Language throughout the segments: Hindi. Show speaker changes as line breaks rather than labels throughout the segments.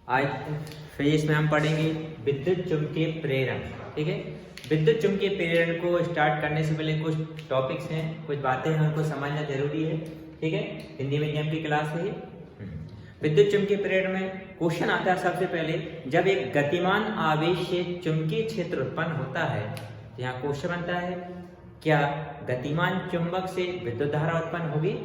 आज फिजिक्स में हम पढ़ेंगे विद्युत चुंबकीय प्रेरण। ठीक है, विद्युत चुंबकीय प्रेरण को स्टार्ट करने से पहले कुछ टॉपिक्स हैं, कुछ बातें हैं, उनको समझना जरूरी है। ठीक है, हिंदी मीडियम की क्लास है ये। विद्युत चुंबकीय प्रेरण में क्वेश्चन आता है सबसे पहले, जब एक गतिमान आवेश से चुंबकीय क्षेत्र उत्पन्न होता है, यहाँ क्वेश्चन बनता है क्या गतिमान चुंबक से विद्युत धारा उत्पन्न होगी।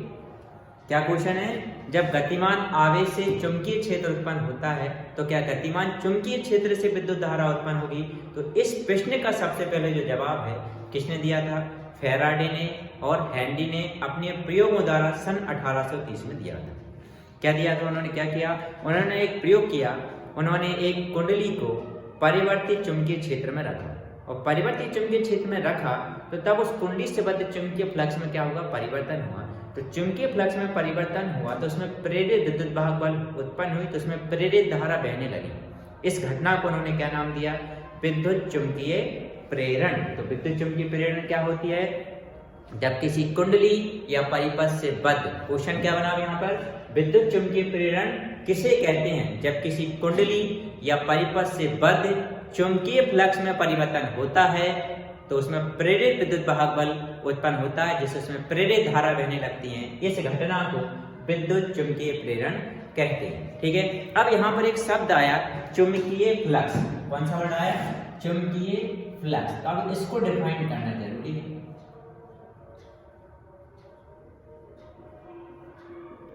क्या क्वेश्चन है, जब गतिमान आवेश से चुंबकीय क्षेत्र उत्पन्न होता है तो क्या गतिमान चुंबकीय क्षेत्र से विद्युत धारा उत्पन्न होगी। तो इस प्रश्न का सबसे पहले जो जवाब है किसने दिया था, फैराडे ने और हेनरी ने अपने प्रयोगों द्वारा सन 1830 में दिया था। क्या दिया था उन्होंने, क्या किया, उन्होंने एक प्रयोग किया। उन्होंने एक कुंडली को परिवर्तित चुंबकीय क्षेत्र में रखा और परिवर्तित चुंबकीय क्षेत्र में रखा तो तब उस कुंडली से बद्ध चुंबकीय फ्लक्स में क्या होगा, परिवर्तन हुआ। तो चुंबकीय फ्लक्स में परिवर्तन हुआ तो उसमें प्रेरित विद्युत वाहक बल उत्पन्न हुई, तो उसमें प्रेरित धारा बहने लगी। इस घटना को उन्होंने क्या नाम दिया, विद्युत चुंबकीय प्रेरण। तो विद्युत चुंबकीय प्रेरण क्या होती है, जब किसी कुंडली या परिपथ से बद्ध, क्वेश्चन क्या बना यहाँ पर, विद्युत चुंबकीय प्रेरण किसे कहते हैं, जब किसी कुंडली या परिपथ से बद्ध चुंबकीय फ्लक्स में परिवर्तन होता है तो उसमें प्रेरित विद्युत वाहक बल उत्पन्न होता है, जिससे उसमें प्रेरित धारा बहने लगती है। इस घटना को विद्युत चुंबकीय प्रेरण कहते हैं। ठीक है, अब यहाँ पर एक शब्द आया चुंबकीय फ्लक्स। कौन सा वर्ड आया, चुंबकीय फ्लक्स। तो अब इसको डिफाइन करना जरूरी है।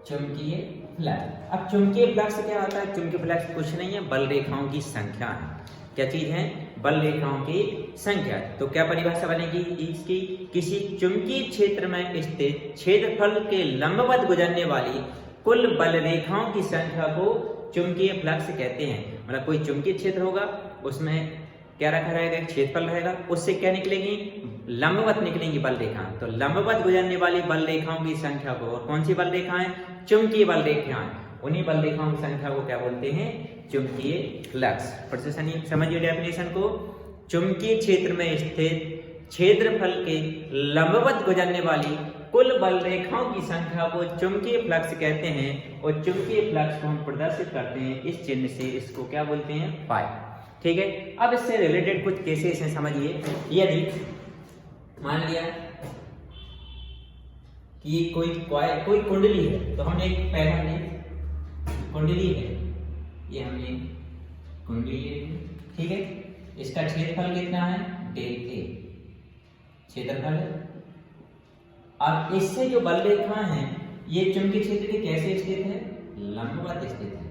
चुंबकीय फ्लक्स, अब चुंबकीय फ्लक्स क्या होता है, चुंबकीय फ्लक्स कुछ नहीं है, बल रेखाओं की संख्या है। क्या चीज है, बल रेखाओं की संख्या। तो क्या परिभाषा बनेगी इसकी, किसी चुंबकीय क्षेत्र में स्थित क्षेत्रफल के लंबवत गुजरने वाली कुल बल रेखाओं की संख्या को चुंबकीय फ्लक्स कहते हैं। मतलब कोई चुंबकीय क्षेत्र होगा, उसमें क्या रखा रहेगा, क्षेत्रफल रहेगा, उससे क्या निकलेगी, लंबवत निकलेंगी बल रेखाएं। तो लंबवत गुजरने वाली बल रेखाओं की संख्या को, और कौन सी बल रेखाएं, चुंबकीय बल रेखाएं, उन्हीं बल रेखाओं की संख्या को क्या बोलते हैं, चुंबकीय फ्लक्स। फिर से समझिए डेफिनेशन को, चुंबकीय क्षेत्र में स्थित क्षेत्रफल के लंबवत गुजरने वाली कुल बल रेखाओं की संख्या को चुंबकीय फ्लक्स कहते हैं, और चुंबकीय फ्लक्स को हम प्रदर्शित करते हैं इस चिन्ह से, इसको क्या बोलते हैं, फाई। ठीक है, अब इससे रिलेटेड कुछ केसेस हैं, समझिए। यदि मान लिया कि कोई कुंडली है, तो हमने एक पहला हमने कुंडली है, ये हमने कुंडली ले ली। ठीक है, इसका क्षेत्रफल कितना है, डेल ए क्षेत्रफल है। अब इससे जो बल रेखा है ये चुंबकीय क्षेत्र के कैसे स्थित है, लंबवत स्थित है।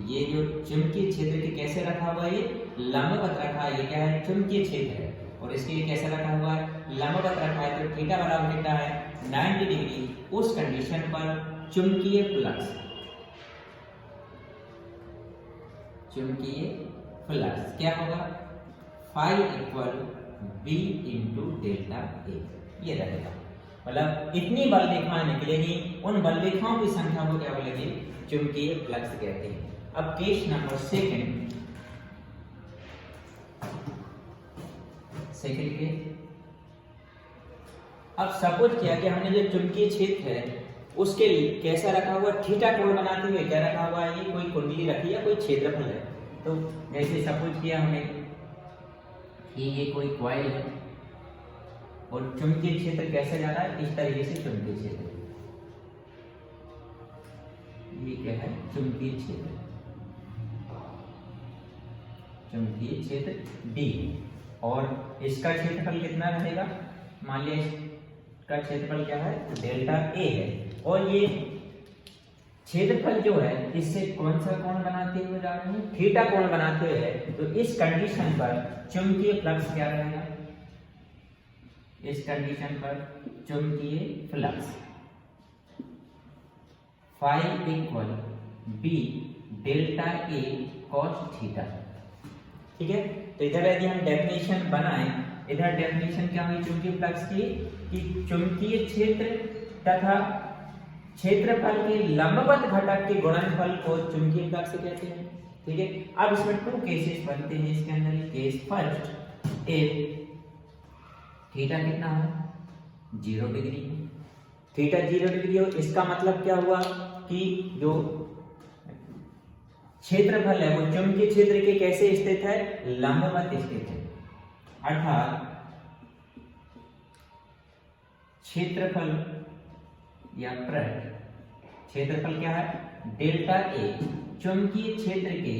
ये जो चुंबकीय क्षेत्र के कैसे रखा हुआ है, ये लंबवत रखा है, ये क्या है, चुंबकीय क्षेत्र है। और इसके लिए कैसे रखा हुआ है, लंबवत रखा है। तो थीटा बराबर कितना है, 90 डिग्री। उस कंडीशन पर चुंबकीय फ्लक्स, चुंबकीय फ्लक्स क्या होगा, phi equal B into delta A, ये रहेगा। मतलब इतनी बल रेखाएं निकलेगी, उन बल रेखाओं की संख्या को क्या बोलेंगे, चुंबकीय फ्लक्स कहते हैं। अब केस नंबर सेकंड के, अब सपोज किया कि हमने जो चुंबकीय क्षेत्र है उसके लिए कैसा रखा हुआ, थीटा कोण बनाते हुए क्या रखा हुआ है, ये कोई कुंडली रखी है, कोई क्षेत्रफल है। तो जैसे सपोज किया हमने कि ये कोई कॉइल है और चुंबकीय क्षेत्र कैसे जा रहा है, इस तरीके से चुंबकीय क्षेत्र, ये क्या है, चुंबकीय क्षेत्र, चुंबकीय क्षेत्र D, और इसका क्षेत्रफल कितना रहेगा, मान लिया इसका क्षेत्रफल क्या है, डेल्टा ए है। और ये क्षेत्रफल जो है इससे कौन सा कोण बनाते हुए जा रहे हैं, थीटा कोण बनाते हुए है। तो इस कंडीशन पर चुंबकीय फ्लक्स क्या रहेगा, इस कंडीशन पर चुंबकीय flux phi equal B delta A cos theta. ठीक है, तो इधर यदि हम डेफिनेशन बनाएं, इधर डेफिनेशन क्या हुई चुंबकीय फ्लक्स की, कि चुंबकीय क्षेत्र तथा क्षेत्रफल के लंबवत घटक के गुणनफल को चुंबकीय फ्लक्स कहते हैं। ठीक है, अब इसमें 2 केसेस बनते हैं इसके अंदर। केस फर्स्ट, इफ थीटा कितना है, 0 डिग्री, थीटा 0 डिग्री हो, इसका मतलब क्या हुआ कि जो क्षेत्रफल है वो चुंबकीय क्षेत्र के कैसे स्थित है, लंबवत स्थित है। अर्थात क्षेत्रफल या पृष्ठ क्षेत्रफल क्या है, डेल्टा ए चुंबकीय क्षेत्र के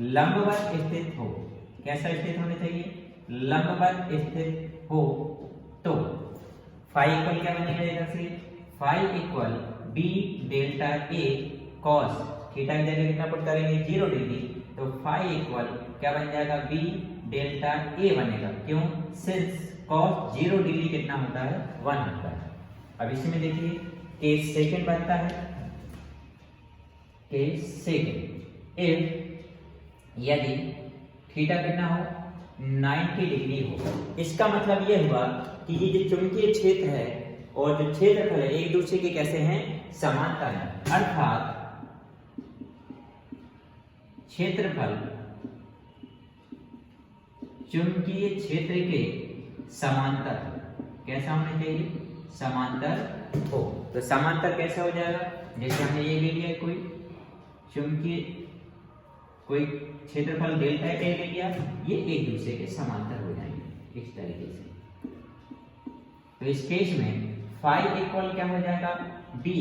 लंबवत स्थित हो। कैसा स्थित होना चाहिए, लंबवत स्थित हो तो फाई इक्वल क्या बनेगा, इधर से phi equal B delta A cos theta की जगह कितना पुट करेंगे 0 डिग्री, तो फाई इक्वल क्या बन जाएगा बी डेल्टा ए बनेगा। क्यों, सिंस कॉस 0 डिग्री कितना होता है 1 होता है। अब इसमें देखिए केस सेकंड बनता है, केस सेकंड इफ यदि थीटा कितना हो 90 डिग्री हो, इसका मतलब यह हुआ कि ये जो चुंबकीय क्षेत्र है और जो क्षेत्रफल है एक दूसरे के कैसे हैं, समांतर हैं। अर्थात क्षेत्रफल चुंबकीय क्षेत्र के समांतर, कैसा होना चाहिए, समांतर हो। तो समांतर कैसा हो जाएगा, जैसे हमने ये ले लिया कोई चुंबकीय कोई क्षेत्रफल डेल्टा ए ले लिया, ये एक दूसरे के समांतर हो जाएंगे इस तरीके से। तो इस केस में फाई इक्वल क्या हो जाएगा B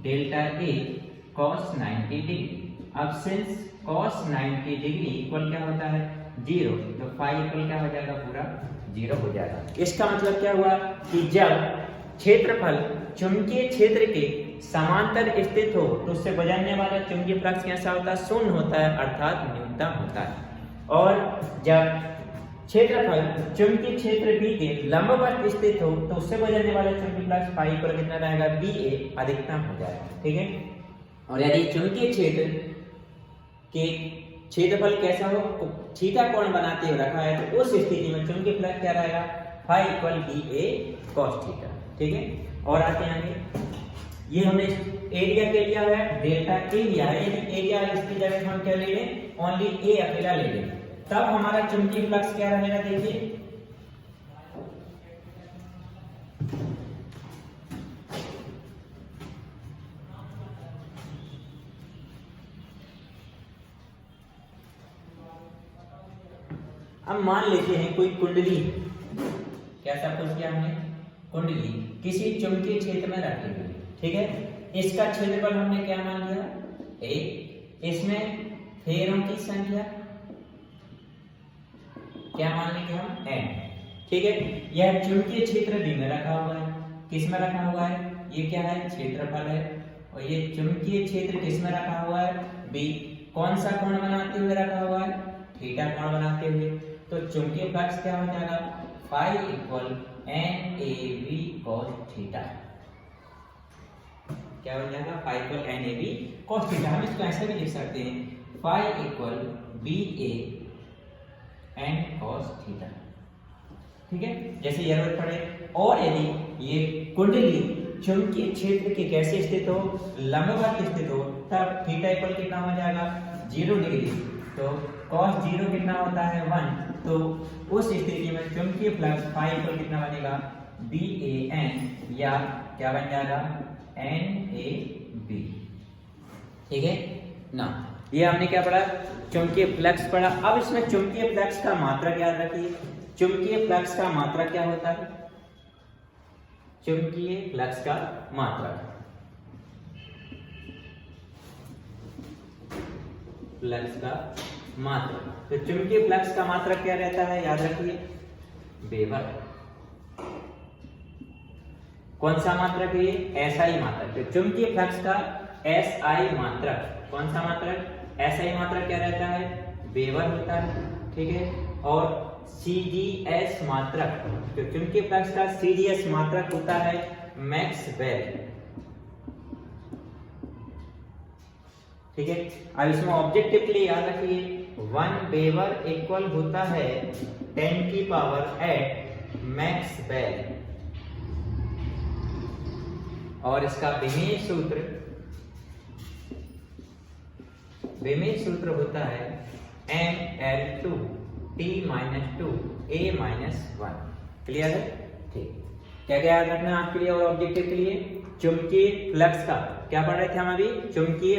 delta A cos 90 degree. अब सिंस कॉस 90 डिग्री इक्वल क्या होता है 0, तो फाई इक्वल क्या हो जाएगा पूरा 0 हो जाएगा। इसका मतलब क्या हुआ कि जब क्षेत्रफल चुंबकीय क्षेत्र के समांतर स्थित हो तो उससे गुजरने वाला चुंबकीय फ्लक्स कैसा होता है, शून्य होता है, अर्थात न्यूनतम होता है। और जब क्षेत्रफल चुंबकीय क्षेत्र बी के लंबवत स्थित हो तो उससे गुजरने वाला चुंबकीय फ्लक्स फाई पर कितना रहेगा बी ए अधिकतम हो जाएगा, ठीक है। और यदि चुंबकीय क्षेत्र के क्षेत्रफल कैसा हो, थीटा कोण बनाते हुए रखा है, तो उस स्थिति में चुंबकीय फ्लक्स क्या रहेगा फाई इक्वल बी ए कॉस थीटा, ठीक है। और आते आगे ये हमने एरिया के लिया है डेल्टा ए लिया है, यदि एरिया इसकी जगह हम क्या ले लें, ओनली ए अकेला ले लें, तब हमारा चुंबकीय फ्लक्स क्या रहेगा, देखिए अब मान लेते हैं कोई कुंडली, कैसा कुछ किया हमने, कुंडली किसी चुंबकीय क्षेत्र में रखी हुई, ठीक है। इसका क्षेत्रफल हमने क्या मान लिया ए, इसमें फेरों की संख्या क्या मान लेंगे हम n, ठीक है। यह चुंबकीय क्षेत्र बी में रखा हुआ है, किस में रखा हुआ है, ये क्या है क्षेत्रफल है, और ये चुंबकीय क्षेत्र किस में रखा हुआ है बी। कौन सा कोण बनाते हुए रखा हुआ है, थीटा कोण बनाते हुए। तो चुंबकीय फ्लक्स क्या हो जाएगा phi equal N A B cos theta, क्या हो जाएगा phi equal N A B cos theta. हम इसको ऐसे भी लिख सकते हैं phi equal B A N cos theta, ठीक है, जैसे जरूरत पड़े। और यदि ये कुंडली चुंबकीय क्षेत्र के कैसे स्थित हो, लंबवत स्थित हो, तब थीटा इक्वल कितना हो जाएगा 0 डिग्री, तो cos 0 कितना होता है 1, तो उस स्थिति में चुंबकीय फ्लक्स फाई इक्वल कितना बनेगा बी ए एन, या क्या बन जाएगा एन ए बी, ठीक है ना। ये हमने क्या पढ़ा, चुंबकीय फ्लक्स पढ़ा। अब इसमें चुंबकीय फ्लक्स का मात्रक याद रखिए, चुंबकीय फ्लक्स का मात्रक क्या होता है, चुंबकीय फ्लक्स का मात्रक, फ्लक्स का मात्रक। तो चुंबकीय फ्लक्स का मात्रक क्या रहता है, याद रखिए वेबर। कौन सा मात्रक है ये, एसआई मात्रक। तो चुंबकीय फ्लक्स का एसआई मात्रक, कौन सा मात्रक, एसआई मात्रक क्या रहता है वेबर होता है, ठीक है। और सीजीएस मात्रक, तो चुंबकीय फ्लक्स का सीजीएस मात्रक होता है मैक्सवेल, ठीक है। अब इसमें ऑब्जेक्टिव के लिए याद रखिए 1 वेबर इक्वल होता है 10 की पावर 8 मैक्सवेल, और इसका विमेय सूत्र होता है ml2 t-2 a-1, क्लियर है। ठीक, क्या क्या याद रखना आपके लिए और ऑब्जेक्टिव के लिए? चुंबकीय फ्लक्स का क्या पढ़ रहे थे हम अभी? चुंबकीय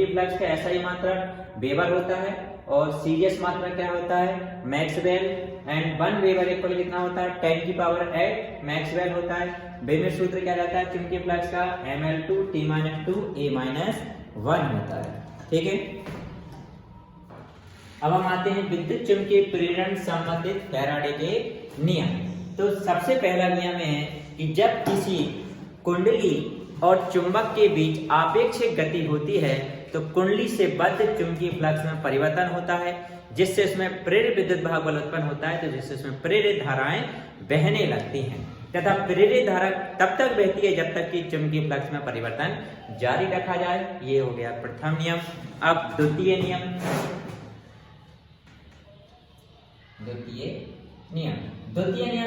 फ्लक्स का SI मात्रक वेबर होता है और सीरियस मात्रक क्या होता है? मैक्सवेल। एंड 1 वेबर इक्वल कितना होता है? 10 की पावर 8 मैक्सवेल होता है। बेमेर सूत्र क्या रहता है चुंबकीय फ्लक्स का? ml2 t-2 a-1 होता है। ठीक है, अब हम आते हैं विद्युत चुंबकीय प्रेरण संबंधित फैराडे के नियम। तो सबसे पहला नियम है कि जब किसी कुंडली और चुंबक के बीच आपेक्षिक गति होती है तो कुंडली से बद्ध चुंबकीय फ्लक्स में परिवर्तन होता है, जिससे उसमें प्रेरित विद्युत भाग बल उत्पन्न होता है, तो जिससे उसमें प्रेरित धाराएं बहने लगती हैं तथा प्रेरित धारा तब तक बहती है जब तक कि चुंबकीय फ्लक्स में परिवर्तन जारी रखा जाए। ये हो गया प्रथम नियम। अब द्वितीय नियम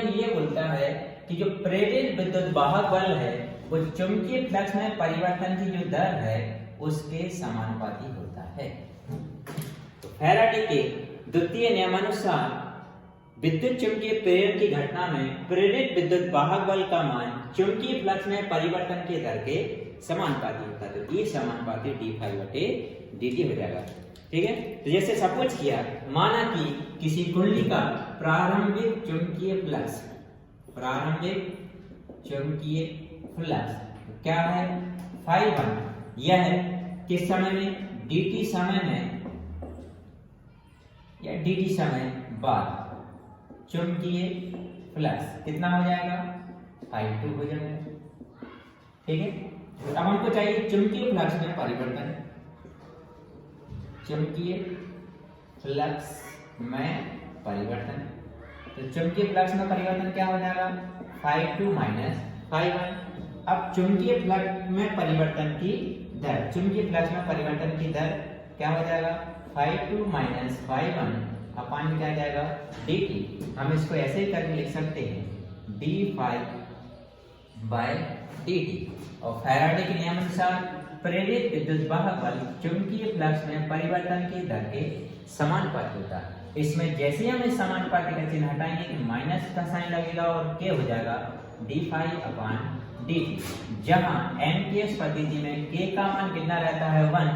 ये बोलता है कि जो प्रेरित विद्युत वाहक बल है वो चुंबकीय फ्लक्स में परिवर्तन की जो दर है उसके समानुपाती होता है। तो फैराडे के द्वितीय नियमानुसार विद्युत चुंबकीय प्रेरण की घटना में प्रेरित विद्युत वाहक बल का मान चुंबकीय फ्लक्स में परिवर्तन के दर के समानुपाती होता है। तो ये समानुपाती d∅dt हो जाएगा। ठीक है, तो जैसे सपोज किया, माना कि किसी कुंडली का प्रारंभिक चुंबकीय फ्लक्स क्या है? ∅1। यह किस समय में? dt समय में या dt समय बाद चुंबकीय फ्लक्स कितना हो जाएगा? ∅2 हो जाएगा। ठीक है, अब हमको चाहिए चुंबकीय फ्लक्स में परिवर्तन। चुंबकीय फ्लक्स में परिवर्तन, तो चुंबकीय फ्लक्स में परिवर्तन क्या हो जाएगा? ∅2 माइनस ∅1। अब चुंबकीय फ्लक्स में परिवर्तन की दर, क्या हो जाएगा? ∅2 माइनस ∅1 अपान क्या जाएगा? dt। हम इसको ऐसे ही करके लिख सकते हैं d∅dt। और फैराडे के नियम अनुसार प्रेरित विद्युत वाहक बल चुंबकीय फ्लक्स में परिवर्तन की दर के समानुपाती होता है। इसमें जैसे ही हम इस समानुपाती का चिन्ह हटाएंगे कि माइनस का साइन लगेगा और k हो जाएगा d∅dt। जहां एम्पियर्स प्रति जी में k का मान कितना रहता है? 1,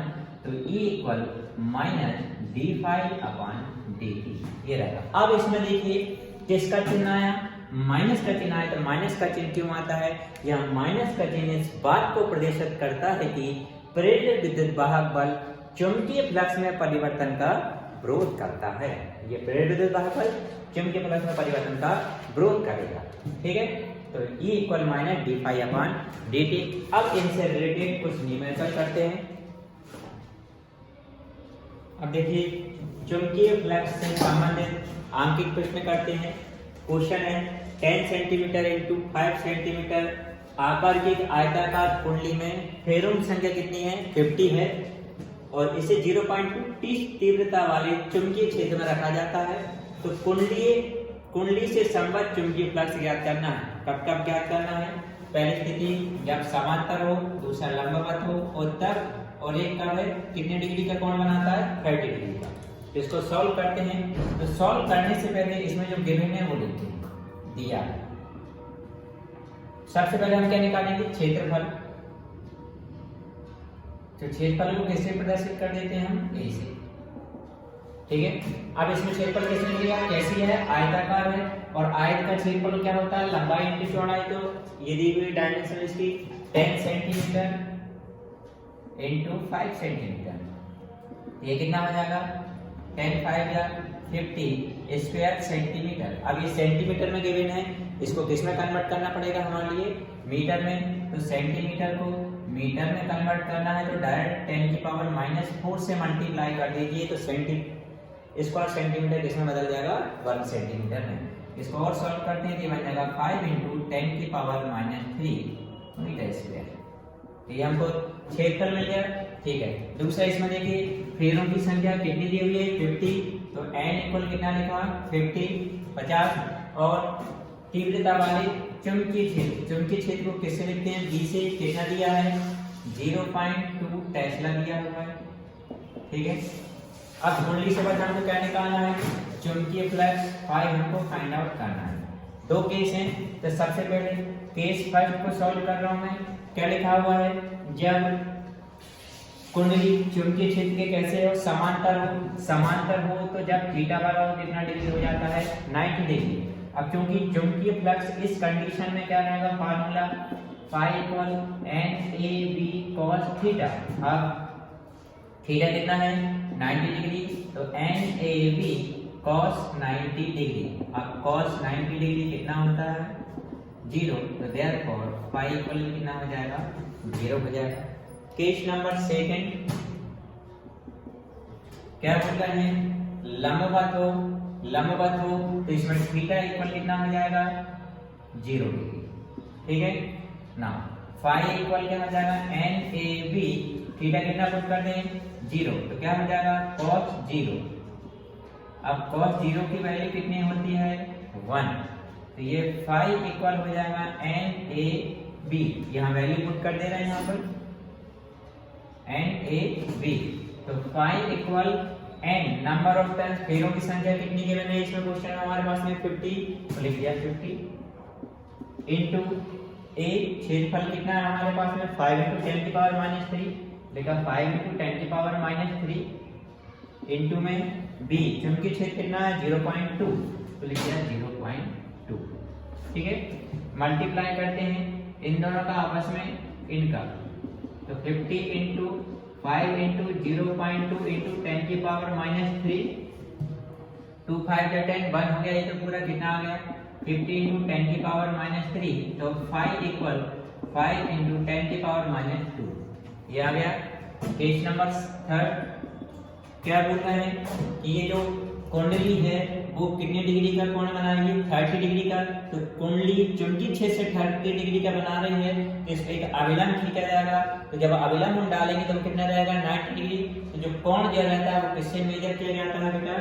तो E इक्वल माइनस d∅dt ये रहेगा। अब इसमें देखिए किसका चिन्ह आया? माइनस का चिन्ह आया। तो माइनस का चिन्ह क्यों आता है? यह माइनस का चिन्ह इस बात को प्रदर्शित करता है कि प्रेरित विद्युत वाहक बल चुंबकीय फ्लक्स में परिवर्तन का विरोध करता है। ये प्रेरित विद्युत वाहक बल चुंबकीय फ्लक्स में परिवर्तन का विरोध करेगा। ठीक है, तो E इक्वल माइनस d∅dt। अब इनसे रिलेटेड कुछ न्यूमेरिकल करते हैं। अब देखिए चुंबकीय फ्लक्स से संबंधित आंकिक प्रश्न करते हैं। क्वेश्चन है 10 सेंटीमीटर इंटू 5 सेंटीमीटर आकार की आयताकार कुंडली में फेरों की संख्या कितनी है? 50 है और इसे 0.2 तीव्रता वाले चुंबकीय क्षेत्र में रखा जाता है। तो कुंडली से संबद्ध चुंबकीय फ्लक्स ज्ञात करना है। कब कब ज्ञात करना है? पहली स्थिति जब समांतर हो, दूसरा लंबवत हो और तब, और एक कब है कितने डिग्री का कोण बनाता है? 30 डिग्री का। तो इसको सॉल्व करते हैं। तो सॉल्व करने से पहले इसमें जो गिवन है वो लिखते हैं, दिया है। सबसे पहले हम क्या निकालेंगे? क्षेत्रफल। तो क्षेत्रफल को कैसे प्रदर्शित कर देते हैं हम? ऐसे। ठीक है, अब इसमें क्षेत्रफल कैसे मिलेगा? कैसी है? आयताकार है और आयत का क्षेत्रफल क्या होता है? लंबाई इंटू चौड़ाई। तो ये दी हुई डायमेंशन इसकी 10 सेंटीमीटर इंटू 5 सेंटीमीटर। ये कितना हो जाएगा? 10 5 या 50 स्क्वायर सेंटीमीटर। अब ये सेंटीमीटर में गिवन है, इसको किस में कन्वर्ट करना पड़ेगा हमारे लिए? मीटर में। तो सेंटीमीटर को मीटर में कन्वर्ट करना है तो डायरेक्ट 10 की पावर -4 से मल्टीप्लाई कर दीजिए। तो स्क्वायर सेंटीमीटर किसमें बदल जाएगा? 1 सेंटीमीटर में। इसको और सॉल्व करते हैं तो बन जाएगा 5 इंटू 10 की पावर -3 मीटर स्क्वायर। तो ये हमको क्षेत्रफल मिल गया। ठीक है, दूसरा इसमें देखिए फेरों की संख्या कितनी दी हुई है? 50। तो n इक्वल कितना लिखा? 50 और तीव्रता वाले चुंबकीय क्षेत्र को किससे लिखते हैं? b से। कितना दिया है? 0.2 टेस्ला दिया हुआ है। ठीक है, अब कुंडली से बस हमको क्या निकालना है? चुंबकीय फ्लक्स फाई हमको फाइंड आउट करना है। दो केस हैं। तो सबसे पहले केस फर्स्ट को सॉल्व कर रहा हूं मैं। क्या लिखा हुआ है, जब कुंडली चुंबकीय क्षेत्र के कैसे हो, समांतर हो तो जब थीटा वाला हो कितना डिग्री हो जाता है, 90 डिग्री। अब क्योंकि चुंबकीय फ्लक्स इस कंडीशन में क्या रहेगा, formula phi equal NAB cos theta. अब थीटा कितना है, 90 डिग्री, तो NAB cos 90 डिग्री। अब cos 90 डिग्री कितना होता है, 0, तो देयरफॉर फाई इक्वल कितना हो जाएगा, 0 हो जाएगा। केस नंबर सेकंड क्या बोलता है, लंबवत हो तो इसमें थीटा इक्वल कितना हो जाएगा, 0 डिग्री। ठीक है ना, फाई इक्वल क्या हो जाएगा, NAB, थीटा कितना पुट कर दें, 0, तो क्या हो जाएगा cos 0। अब cos 0 की वैल्यू कितनी होती है, 1, तो ये फाई इक्वल हो जाएगा NAB, यहाँ वैल्यू पुट कर दे रहे हैं यहाँ पर NAB, तो phi equal n number of turns, फेरों की संख्या कितनी गिवन है इसमें क्वेश्चन में हमारे पास में 50, तो लिख दिया 50 इनटू a, क्षेत्रफल कितना है हमारे पास में 5 × 10⁻³ लिखा, 5 × 10⁻³ इनटू में b, चुंबकीय क्षेत्र कितना है 0.2, तो लिख दिया 0.2। ठीक है, मल्टीप्लाई करते हैं इन दोनों का आपस में इनका, तो 50 × 5 × 0.2 × 10⁻³ 2 5 या 10 1 हो गया, ये तो पूरा कितना आ गया 50 × 10⁻³ तो 5 इक्वल 5 × 10⁻², ये आ गया। केस नंबर थर्ड क्या बोलता है कि ये जो कुंडली है वो कितने डिग्री का कोण बनाएगी, 30 डिग्री का। तो कुंडली चुंबकीय क्षेत्र से 30 डिग्री का बना रही है, तो इसका एक अभिलंब खींचा जाएगा। तो जब अभिलंब हम डालेंगे तो कितना रहेगा, 90 डिग्री। तो जो कोण जो रहता है वो किससे मेजर किया जाता है बेटा,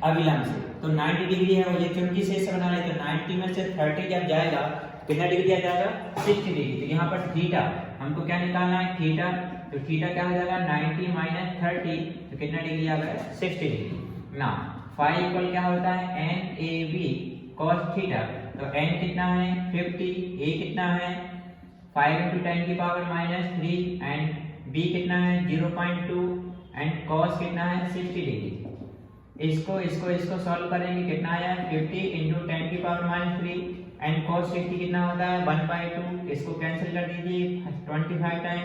अभिलंब से। तो 90 डिग्री है वो, ये चुंबकीय क्षेत्र से बना रही है, तो 90 में से 30 जब जाएगा कितना डिग्री आ जाएगा, 60 डिग्री। तो यहाँ पर थीटा हमको क्या निकालना है, थीटा, तो थीटा क्या हो जाएगा 90 - 30, तो कितना डिग्री आ गया, 60 डिग्री ना। फाई इक्वल क्या होता है, NAB cos थीटा, तो n कितना है 50, a कितना है 5 × 10⁻³ एंड b कितना है 0.2 एंड cos कितना है 60 डिग्री। इसको सॉल्व करेंगे, कितना आया 50 × 10⁻³ एंड cos 60 कितना होता है 1/2, इसको कैंसिल कर दीजिए 25 टाइम,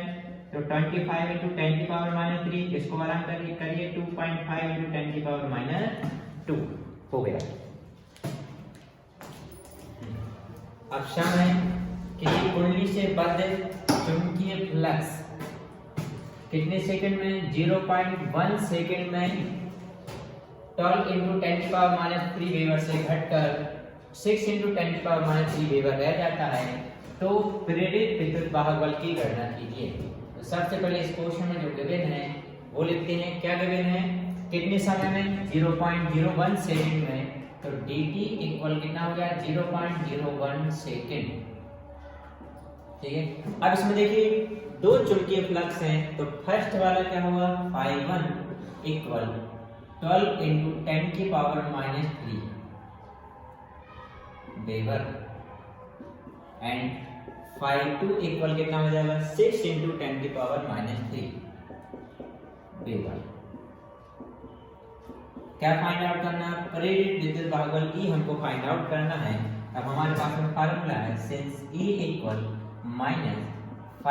तो 25 × 10⁻³ इसको आराम करिए 2.5 × 10⁻² हो गया। अब सम है कि कुंडली से बद्ध चुंबकीय फ्लक्स कितने सेकंड में, 0.1 सेकंड में 12 × 10⁻³ वेबर से घटकर 6 × 10⁻³ वेबर रह जाता है, तो प्रेरित विद्युत वाहक बल की गणना कीजिए। तो सबसे पहले इस क्वेश्चन में जो गिवन है वो लिखते हैं, क्या गिवन है, कितने समय में 0.01 सेकंड में, तो dt इक्वल कितना हो गया 0.01 सेकंड। ठीक है, अब इसमें देखिए दो चुंबकीय फ्लक्स हैं, तो फर्स्ट वाला क्या हुआ, φ1 इक्वल 12 × 10⁻³ वेबर एंड φ2 इक्वल कितना हो जाएगा 6 × 10⁻³ वेबर। क्या फाइंड आउट करना है, प्रेरित विद्युत वाहक बल E हमको फाइंड आउट करना है। अब हमारे पास में फार्मूला है, since E equal -φ2 -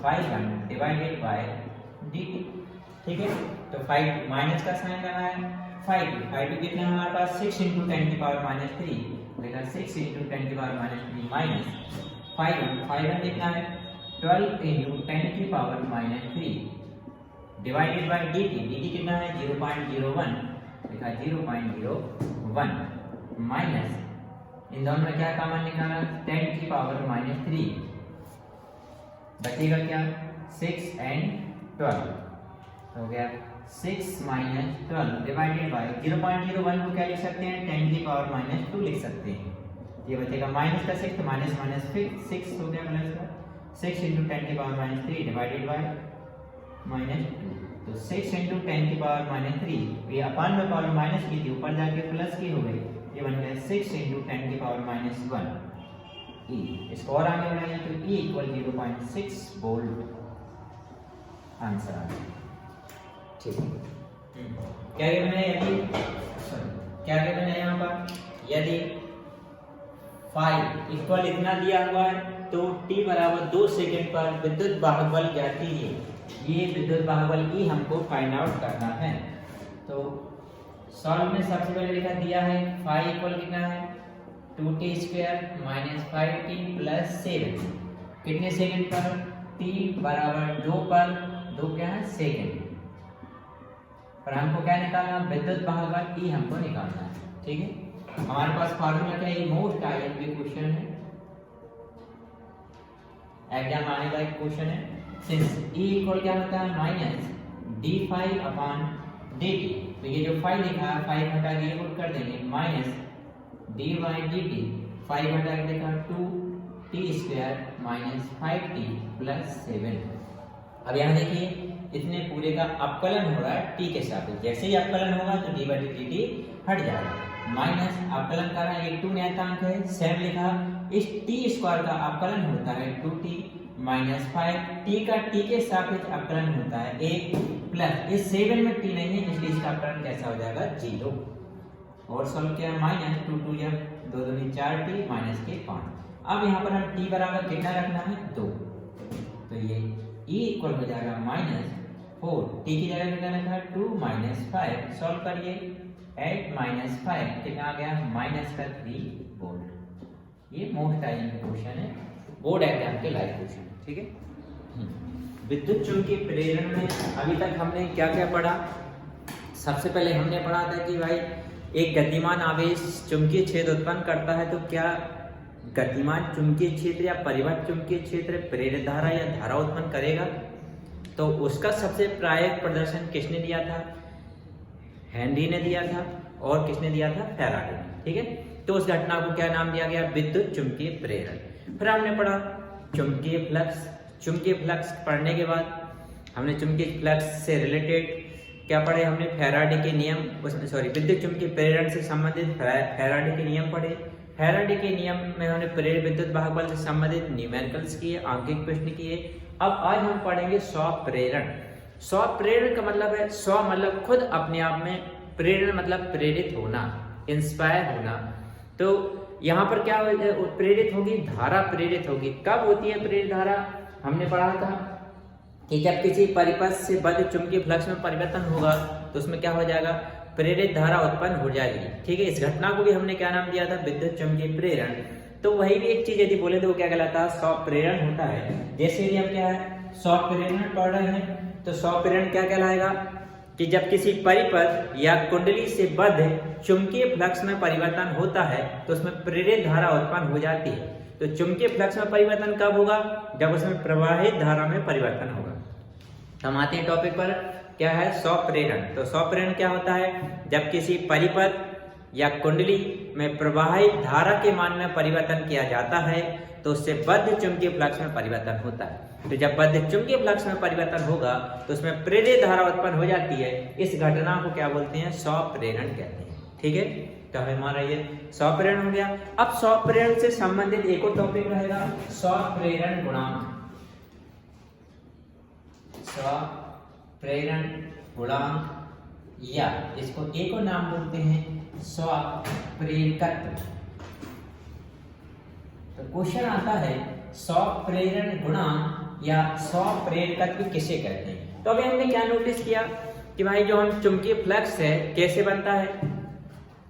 φ1 divided by dt। ठीक है, तो φ माइनस का साइन करना है, φ2 कितना है हमारे पास 6 × 10⁻³ देखा 6 × 10⁻³ माइनस φ1 कितना है 12 × 10⁻³ डिवाइडेड बाय dt कितना है 0.01 देखा 0.01 माइनस इन दोनों में क्या कॉमन निकाला 10⁻³ बचेगा क्या 6 एंड 12 हो गया 6 - 12 डिवाइडेड बाय 0.01 को क्या लिख सकते हैं 10⁻² लिख सकते हैं। ये बचेगा माइनस का 6 तो माइनस माइनस फिर 6 हो गया प्लस का 6 × 10⁻³ डिवाइडेड बाय -2 तो 6 इंटू 10 की पावर माइनस 3, ये अपान में पावर माइनस की थी, ऊपर जाके प्लस की हो गई, ये बन गया 6 इंटू 10 की पावर माइनस 1 ई। इसको और आगे बढ़ाएंगे तो ई इक्वल 0.6 वोल्ट आंसर आ गया। ठीक है, क्या ये मैंने यदि क्या क्या मैंने यहाँ पर यदि 5 इक्वल इतना दिया हुआ है तो t बराबर 2 सेकंड पर विद्युत वाहक बल ज्ञात कीजिए। ये विद्युत वाहक बल ई हमको फाइंड आउट करना है। तो सॉल्व में सबसे पहले लिखा दिया है 5 इक्वल कितना है 2t² माइनस 5t प्लस 7 कितने सेकंड पर t बराबर 2 पर 2 क्या है सेकंड पर हमको क्या निकालना विद्युत वाहक बल ई हमको निकालना है। ठीक है, हमारे पास फार्मूला क्या है, मोस्ट आईएमपी क्वेश्चन है, एग्जाम आने का एक क्वेश्चन है। सिंस E इक्वल क्या होता है माइनस d5 अपॉन dt, तो ये जो 5 लिखा है 5 हटा के ये पुट कर देंगे माइनस dy/dt 5 हटा के देखा 2t² माइनस 5t प्लस 7। अब यहाँ देखिए इतने पूरे का अपकलन हो रहा है t के साथ, जैसे ही अपकलन होगा तो d/dt हट जाएगा, माइनस अपकलन कर रहा है, एक 2 नियतांक है 7 लिखा, इस t² का अपकलन होता है 2t माइनस 5, t का t के सापेक्ष अपकलन होता है 1 प्लस इस 7 में t नहीं है इसलिए इसका अपकलन कैसा हो जाएगा 0। और सॉल्व किया माइनस 2 2 जब 2 2 4t माइनस के 5। अब यहाँ पर हम t बराबर कितना रखना है 2, तो ये e इक्वल हो जाएगा माइनस 4, t की जगह कितना रखा है 2 माइनस 5, सॉल्व करिए 8 माइनस 5 कितना आ गया माइनस का 3 वोल्ट। ये मोस्ट आईएमपी क्वेश्चन है, बोर्ड एग्जाम के लाइव क्वेश्चन। ठीक है, विद्युत चुंबकीय प्रेरण में अभी तक हमने क्या क्या पढ़ा। सबसे पहले हमने पढ़ा था कि भाई एक गतिमान आवेश चुंबकीय क्षेत्र उत्पन्न करता है, तो क्या गतिमान चुंबकीय क्षेत्र या परिवहन चुंबकीय क्षेत्र प्रेरित धारा या धारा उत्पन्न करेगा। तो उसका सबसे प्रायोगिक प्रदर्शन किसने दिया था, हेनरी ने दिया था, और किसने दिया था फैराडे। ठीक है, तो उस घटना को क्या नाम दिया गया विद्युत चुंबकीय प्रेरण। फिर हमने पढ़ा चुंबकीय फ्लक्स। चुंबकीय फ्लक्स पढ़ने के बाद हमने चुंबकीय फ्लक्स से रिलेटेड क्या पढ़े, हमने फैराडे के नियम विद्युत चुंबकीय प्रेरण से संबंधित फैराडे के नियम पढ़े। फैराडे के नियम में हमने प्रेरित विद्युत वाहक बल से संबंधित न्यूमेरिकल्स किए, आंकिक प्रश्न किए। अब आज हम पढ़ेंगे स्वप्रेरण। स्वप्रेरण का मतलब है स्व मतलब खुद अपने आप में, प्रेरण मतलब प्रेरित होना, इंस्पायर होना। तो यहाँ पर क्या प्रेरित होगी, धारा प्रेरित होगी। कब होती है प्रेरित धारा, हमने पढ़ा था कि जब किसी परिपथ से बद्ध चुंबकीय फ्लक्स में परिवर्तन होगा तो उसमें क्या हो जाएगा, प्रेरित धारा उत्पन्न हो जाएगी। ठीक है, इस घटना को भी हमने क्या नाम दिया था विद्युत चुंबकीय प्रेरण। तो वही भी एक चीज यदि बोले तो वो क्या कहलाता है, स्वप्रेरण होता है। जैसे यदि हम क्या है स्वप्रेरण पढ़ रहे हैं तो स्वप्रेरण क्या कहलाएगा कि जब किसी परिपथ या कुंडली से बद्ध चुंबकीय फ्लक्स में परिवर्तन होता है तो उसमें प्रेरित धारा उत्पन्न हो जाती है। तो चुंबकीय फ्लक्स में परिवर्तन कब होगा, जब उसमें प्रवाहित धारा में परिवर्तन होगा। हम आते हैं टॉपिक पर, क्या है स्वप्रेरण। तो स्वप्रेरण क्या होता है, जब किसी परिपथ या कुंडली में प्रवाहित धारा के मान में परिवर्तन किया जाता है तो उससे बद्ध चुंबकीय फ्लक्स में परिवर्तन होता है। तो जब बद्ध चुंबकीय फ्लक्स में परिवर्तन होगा तो उसमें प्रेरित धारा उत्पन्न हो जाती है। इस घटना को क्या बोलते हैं, स्वप्रेरण कहते हैं। ठीक है, तो हमारा ये स्वप्रेरण हो गया। अब स्वप्रेरण से संबंधित एक और टॉपिक रहेगा स्वप्रेरण गुणांक। स्वप्रेरण गुणांक या इसको एक और नाम बोलते हैं स्वप्रेरकत्व। तो क्वेश्चन आता है स्वप्रेरण गुणांक या स्वप्रेरकत्व किसे कहते हैं। तो अभी हमने क्या नोटिस किया कि भाई जो हम चुंबकीय फ्लक्स है कैसे बनता है,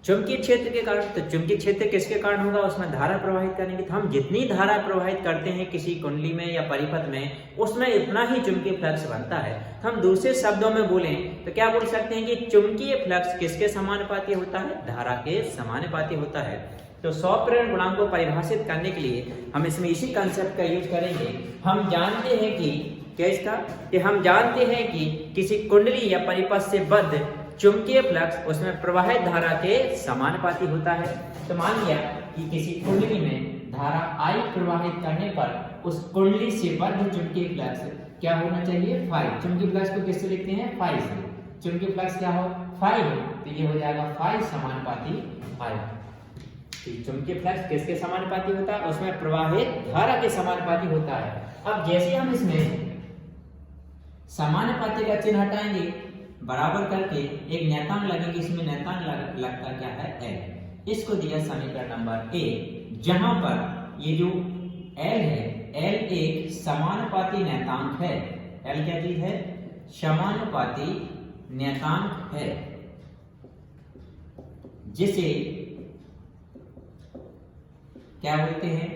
चुंबकीय क्षेत्र के कारण। तो चुंबकीय क्षेत्र किसके कारण होगा, उसमें धारा प्रवाहित करेंगे। तो हम जितनी धारा प्रवाहित करते हैं किसी कुंडली में या परिपथ में उसमें इतना ही चुंबकीय फ्लक्स बनता है। तो हम दूसरे शब्दों में बोलें तो क्या बोल सकते हैं कि चुंबकीय फ्लक्स किसके समानुपाती होता है, धारा के समानुपाती होता है। तो स्वप्रेरण गुणांक को परिभाषित करने के लिए हम इसमें इसी कंसेप्ट का यूज करेंगे। हम जानते हैं कि क्या इसका, कि हम जानते हैं कि किसी कुंडली या परिपथ से बद्ध चुंबकीय फ्लक्स उसमें प्रवाहित धारा के समानुपाती होता है। तो मान लिया कि किसी कुंडली में धारा I प्रवाहित करने पर उस कुंडली से बद्ध चुंबकीय फ्लक्स क्या होना चाहिए 5। चुंबकीय फ्लक्स को किससे लिखते हैं 5 से। चुंबकीय फ्लक्स क्या हो 5 है तो ये हो जाएगा 5 समानुपाती I। चुंबकीय फ्लक्स किसके समानुपाती होता है, उसमें प्रवाहित धारा के समानुपाती होता है। अब जैसे हम इसमें समानुपाती का चिन्ह हटाएंगे, बराबर करके एक नियतांक लगेंगे, इसमें नियतांक लगता क्या है L। इसको दिया समीकरण नंबर 1, जहां पर ये जो L है, L एक समानुपाती नियतांक है। L क्या चीज है, समानुपाती नियतांक है, जिसे क्या बोलते हैं,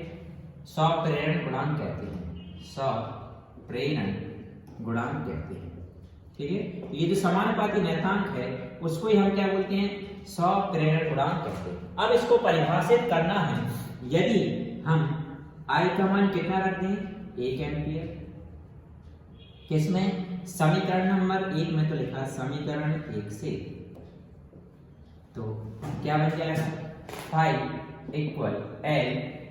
स्वप्रेरण गुणांक कहते हैं। स्वप्रेरण गुणांक कहते हैं। ठीक है, ये जो समानुपाती नियतांक है उसको ही हम क्या बोलते हैं, स्वप्रेरण गुणांक कहते हैं। अब इसको परिभाषित करना है, यदि हम I का मान कितना रख दें 1 एम्पियर, किसमें, समीकरण नंबर 1 में तो लिखा समीकरण 1 से, तो क्या बन जाएगा 5 इक्वल L,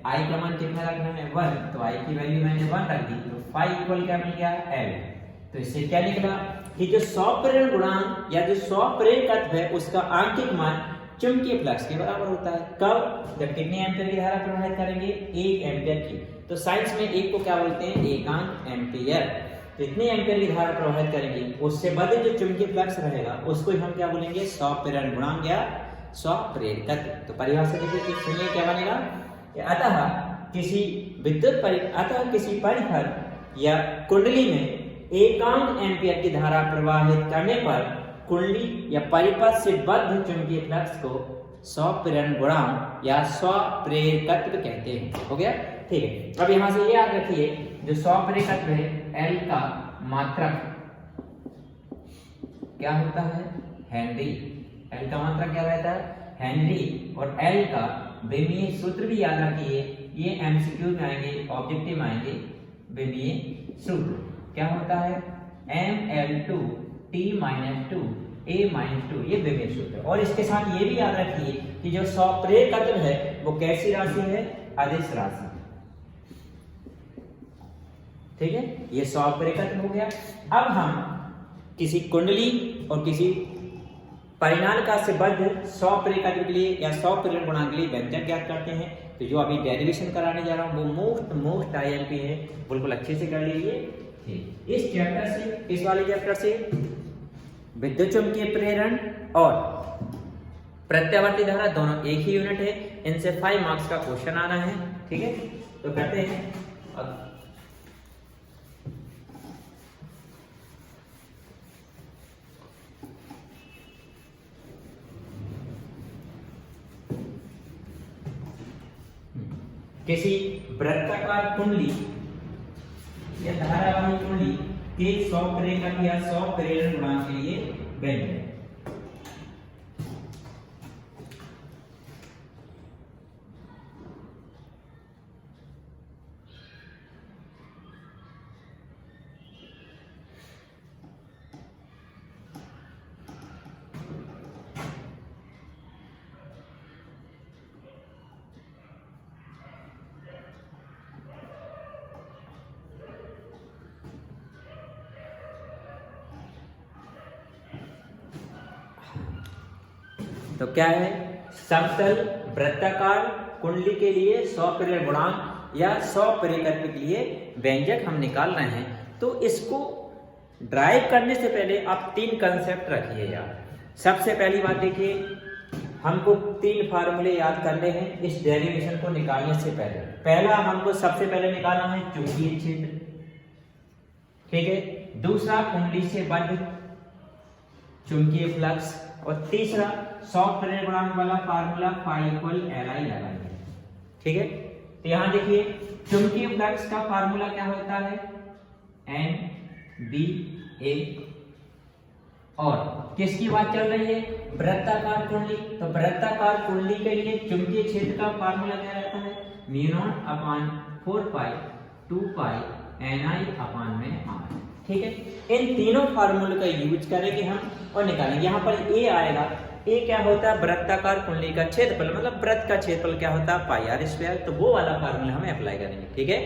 I का मान कितना रखना है 1, तो I की वैल्यू मैंने 1 रख दी, तो 5 इक्वल क्या मिल गया L। तो इससे क्या निकला कि जो स्वप्रेरण गुणांक या जो स्वप्रेरकत्व है उसका आंशिक मान चुंबकीय फ्लक्स के बराबर होता है। कब, जब कितने एम्पियर की धारा प्रवाहित करेंगे 1 एम्पियर की। तो साइंस में 1 को क्या बोलते हैं, एकांक एम्पियर। तो इतने एम्पियर की धारा प्रवाहित करेंगे, उससे बाद जो चुंबकीय फ्लक्स रहेगा उसको हम क्या बोलेंगे, स्वप्रेरण गुणांक या स्वप्रेरकत्व। तो परिभाषा देखिए, सुनिए क्या बनेगा, अतः किसी परिपथ या कुंडली में एकांक एम्पियर की धारा प्रवाहित करने पर कुंडली या परिपथ से बद्ध चुंबकीय फ्लक्स को स्वप्रेरण गुणांक या स्वप्रेरकत्व कहते हैं। हो गया, ठीक है। अब यहां से ये याद रखिए, जो स्वप्रेरकत्व है L का मात्रक क्या होता है, हेनरी। L का मात्रक क्या रहता है, हेनरी। और L का विमीय सूत्र भी याद रखिए, ये एमसीक्यू में आएंगे, ऑब्जेक्टिव में आएंगे। विमीय सूत्र क्या होता है, ml2 t-2 a-2, ये विमीय सूत्र। और इसके साथ ये भी याद रखिए कि जो स्वप्रेरकत्व है वो कैसी राशि है, अदिश राशि। ठीक है, ये स्वप्रेरकत्व हो गया। अब हम किसी कुंडली और किसी परिणालिका से बद्ध स्वप्रेरकत्व के लिए या स्वप्रेरण गुणांक के लिए व्यंजक ज्ञात करते हैं। तो जो अभी डेरिवेशन कराने जा रहा हूं वो मोस्ट IMP है, बिल्कुल अच्छे से कर लीजिए। इस चैप्टर से, इस वाले चैप्टर से विद्युत चुंबकीय प्रेरण और प्रत्यावर्ती धारा दोनों एक ही यूनिट है। इनसे 5 मार्क्स का क्वेश्चन आना है। ठीक है, तो करते हैं। किसी वृत्ताकार कुंडली या धारावाही कुंडली के स्वप्रेरकत्व या स्वप्रेरण गुणांक के लिए व्यंजक। तो क्या है, समतल वृत्ताकार कुंडली के लिए स्वप्रेरण गुणांक या स्वप्रेरकत्व के लिए व्यंजक हम निकाल रहे हैं। तो इसको ड्राइव करने से पहले आप 3 कंसेप्ट रखिए यार। सबसे पहली बात देखिए, हमको 3 फार्मूले याद करने हैं इस डेरिवेशन को निकालने से पहले। पहला हमको सबसे पहले निकालना है चुंबकीय क्षेत्र, ठीक है। दूसरा कुंडली से बद्ध चुंबकीय फ्लक्स, और तीसरा स्वप्रेरण गुणांक वाला फार्मूला Φ=Li लगाएंगे। ठीक है, तो यहां देखिए चुंबकीय फ्लक्स का फार्मूला क्या होता है, NBA। और किसकी बात चल रही है, वृत्ताकार कुंडली। तो वृत्ताकार कुंडली के लिए चुंबकीय क्षेत्र का फार्मूला क्या रहता है, μ0/4π 2π Ni/r। ठीक है, इन तीनों फार्मूले का यूज करेंगे हम और निकालेंगे। यहाँ पर ए आएगा, ए क्या होता है, वृत्ताकार कुंडली का क्षेत्रफल, मतलब वृत्त का क्षेत्रफल क्या होता है, πr²। तो वो वाला फार्मूला हमें अप्लाई करेंगे। ठीक है,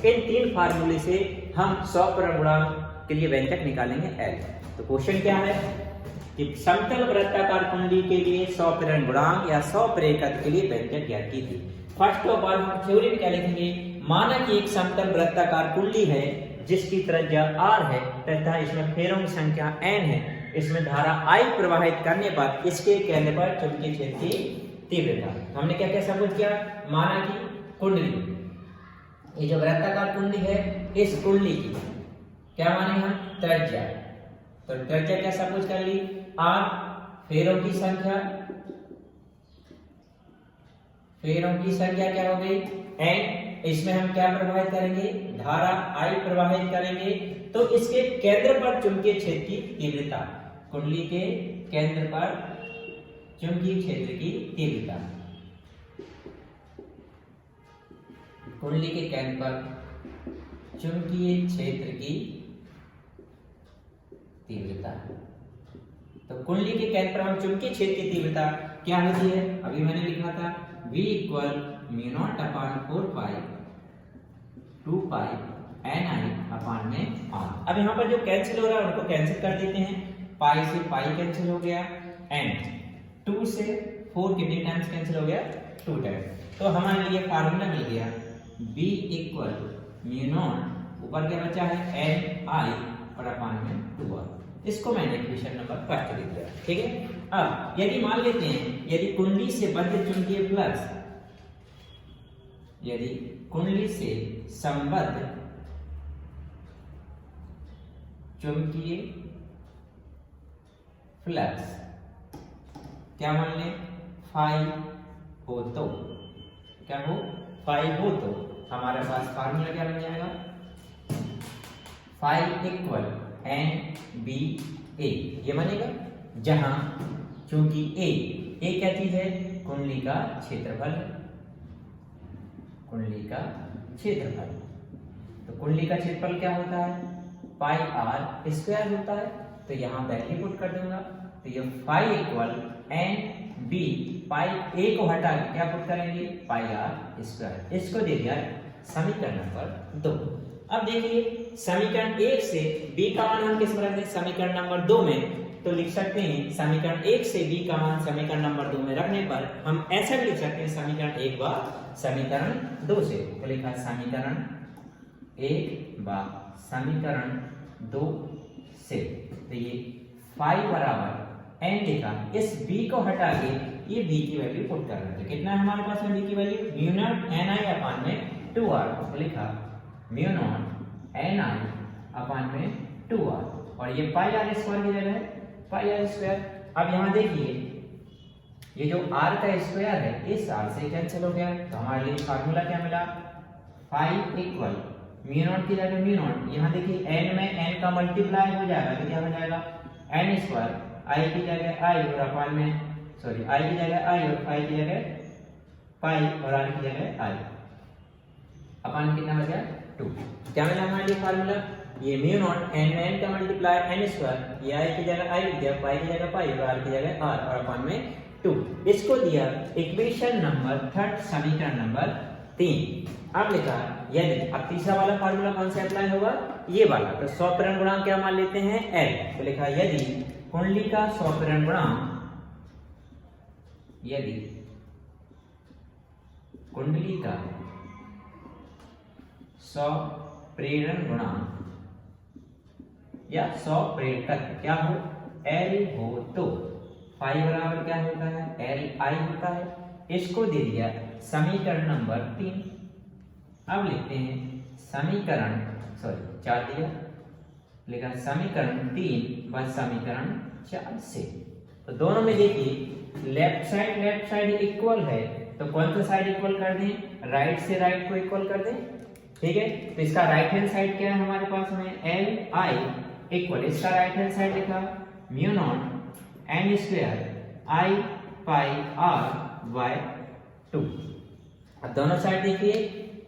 इन 3 फार्मूले से हम सौपरण गुणांक के लिए व्यंजक निकालेंगे L। तो क्वेश्चन क्या है कि समतल वृत्ताकार कुंडली के लिए सौपरण गुणांक या सौप्रेरकत्व के लिए व्यंजक ज्ञात कीजिए। फर्स्ट ऑफ ऑल हम थ्योरी में क्या लिखेंगे, माना कि एक समतल वृत्ताकार कुंडली है जिसकी त्रिज्या r है तथा इसमें फेरों की संख्या n है, इसमें धारा I प्रवाहित करने पर इसके केंद्र पर चुंबकीय क्षेत्र की तीव्रता। हमने क्या क्या सबूत किया, माना कि कुंडली, ये जो वृत्ताकार कुंडली है, इस कुंडली की क्या माने हम, त्रिज्या। तो त्रिज्या क्या सबूत कर ली, r, फेरों की संख्या, फेरों की संख्या क्या हो गई n, इसमें हम क्या प्रवाहित करेंगे, धारा I प्रवाहित करेंगे। तो इसके केंद्र पर चुंबकीय क्षेत्र की तीव्रता, कुंडली के केंद्र पर चुंबकीय क्षेत्र की तीव्रता, कुंडली के केंद्र पर चुंबकीय क्षेत्र की तीव्रता। तो कुंडली के केंद्र पर हम चुंबकीय क्षेत्र की तीव्रता क्या होती है, अभी मैंने लिखा था V = μ0/4 2 pi Ni/r। अब यहाँ पर जो कैंसिल हो रहा है उनको कैंसिल कर देते हैं, पाई से पाई कैंसिल हो गया, एंड 2 से 4 कितने टाइम्स कैंसिल हो गया, 2 टाइम्स। तो हमारे लिए फार्मूला मिल गया V = μ0, ऊपर क्या बचा है Ni और अपान में 2r। इसको मैंने इक्वेशन नंबर 1 लिख दिया, ठीक है। अब यदि मान लेते हैं, यदि कुंडली से बद्ध चुंबकीय फ्लक्स, यदि कुंडली से संबद्ध चुंबकीय फ्लक्स क्या मान लें, फाई हो, तो क्या हो, फाई हो, तो हमारे पास फार्मूला क्या बन जाएगा, फाई = NBA, ये बनेगा, जहां चूंकि A क्या चीज है, कुंडली का क्षेत्रफल, कुंडली का क्षेत्रफल। तो कुंडली का क्षेत्रफल क्या होता है, पाई r² होता है। तो यहाँ वैल्यू पुट कर दूंगा, तो ये फाई = NB, पाई A को हटा के क्या पुट करेंगे, पाई r²। इसको दे दिया समीकरण नंबर 2। अब देखिए समीकरण 1 से b का मान हम किस में रख दें, समीकरण नंबर 2 में। तो लिख सकते हैं समीकरण 1 से b का मान समीकरण नंबर 2 में रखने पर हम ऐसा भी लिख सकते हैं समीकरण 1 व समीकरण 2 से। तो लिखा समीकरण 1 व समीकरण 2 से। तो ये फाई = n लिखा, इस b को हटा के ये b की वैल्यू पुट कर रहे थे, कितना है हमारे पास में b की वैल्यू, μ0 Ni/2r। तो लिखा μ0 Ni/2r, और ये पाई r² की जगह है पाई r²। अब यहाँ देखिए ये जो r का स्क्वायर है इस r से कैंसिल हो गया, तो हमारे लिए फार्मूला क्या मिला, फाई = μ0 की जगह μ0, यहाँ देखिए n में n का मल्टीप्लाई हो जाएगा तो क्या हो जाएगा n², i की जगह i और अपान में i की जगह i और फाई की जगह पाई और r की जगह i, अपान कितना हो गया 2। क्या मिला हमारे लिए फार्मूला, ये μ0 n में n का मल्टीप्लाई n², ये i की जगह i दिया, पाई की जगह पाई और r की जगह r और अपान में 2। इसको दिया इक्वेशन नंबर 3, समीकरण नंबर 3। अब लिखा यदि, अब तीसरा वाला फार्मूला कौन सा अप्लाई होगा, ये वाला। तो सौपरण गुणांक क्या मान लेते हैं L। तो लिखा यदि कुंडली का सौपरण गुणांक, यदि कुंडली का सौप्रेरण गुणांक या सौप्रेरकत्व क्या हो, L हो, तो फाई बराबर क्या होता है, Li होता है। इसको दे दिया समीकरण नंबर 3। अब लिखते हैं समीकरण 4 दिया, लिखा समीकरण 3 व समीकरण 4 से। तो दोनों में देखिए लेफ्ट साइड इक्वल है, तो कौन सा साइड इक्वल कर दें, राइट से राइट को इक्वल कर दें, ठीक है। तो इसका राइट हैंड साइड क्या है हमारे पास में, Li इक्वल, इसका राइट हैंड साइड लिखा μ0 n² i पाई r/2। अब दोनों साइड देखिए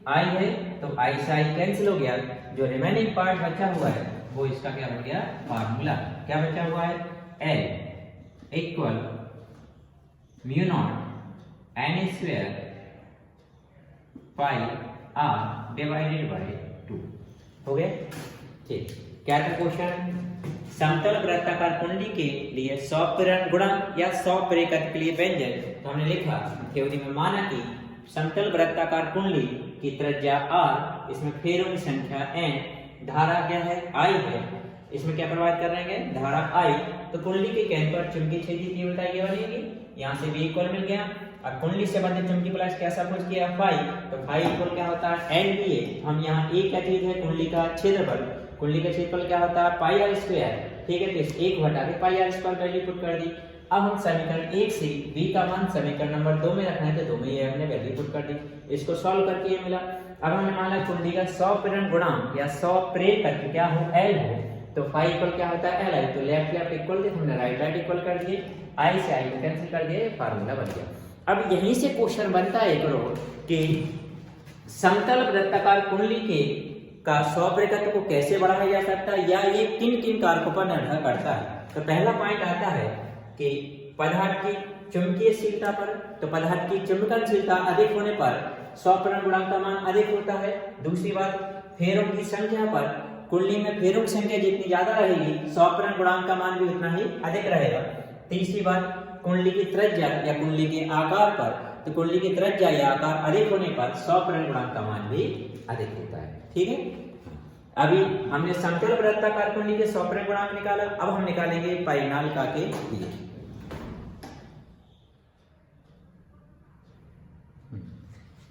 i है तो i से i कैंसिल हो गया, जो रिमेनिंग पार्ट बचा हुआ है वो इसका क्या हो गया, फार्मूला क्या बचा हुआ है, L इक्वल μ0 n² पाई r/2। हो गया? ठीक, क्या था क्वेश्चन? समतल वृत्ताकार कुंडली के लिए 100 प्रेरण गुणांक या 100 प्रेरक के लिए व्यंजक। तो हमने लिखा थ्योरी में, माना कि समतल वृत्ताकार कुंडली की त्रिज्या r, इसमें फेरों की संख्या n, धारा क्या है I है, इसमें क्या प्रभावित कर रहे हैं? धारा I। तो कुंडली के केंद्र पर चुंबकीय क्षेत्र की तीव्रता ये बनेगी, यहाँ से V इक्वल मिल गया। अब कुंडली से बंधित चुंबकीय प्लस कैसा कुछ किया फाई, तो फाई इक्वल क्या होता है? एन बी ए। हम यहाँ एक क्या चीज है? कुंडली का क्षेत्रफल। कुंडली का क्षेत्रफल क्या होता है? पाई आर स्क्वायर। ठीक है, तो इस एक घटा के पाई आर स्क्वायर वैल्यू पुट कर दी। अब हम समीकरण 1 से v का मान समीकरण नंबर 2 में रखना है, तो 2 में ये हमने वैल्यू पुट कर दी। इसको सॉल्व करके ये मिला। अब हमने माना कुंडली का 100 प्रेरण गुणांक या 100 प्रेरक क्या हो? L हो। तो फाई इक्वल क्या होता है? Li। तो लेफ्ट लेफ्ट इक्वल थे, हमने राइट राइट इक्वल कर दिए, I से I को कैंसिल कर दिए, फार्मूला बन गया। अब यहीं से क्वेश्चन बनता है एक और कि समतल वृत्ताकार कुंडली के का 100 प्रेरकत्व को कैसे बढ़ाया जा सकता है, या ये किन किन कारकों पर निर्भर करता है। तो पहला पॉइंट आता है कि पदार्थ की चुंबकीयशीलता पर। तो पदार्थ की चुंबकनशीलता अधिक होने पर 100 प्रेरण गुणांक का मान अधिक होता है। दूसरी बात, फेरों की संख्या पर, कुंडली में फेरों की संख्या जितनी ज्यादा रहेगी 100 प्रेरण गुणांक का मान भी उतना ही अधिक रहेगा। तीसरी बात, कुंडली की त्रिज्या या कुंडली के आकार पर। तो कुंडली की त्रिज्या या आकार अधिक होने पर 100 प्रेरण गुणांक का मान भी अधिक होता है। ठीक है, अभी हमने समतल वृत्ताकार कुंडली के 100 प्रेरण गुणांक निकाला। अब हम निकालेंगे परिनालिका के लिए।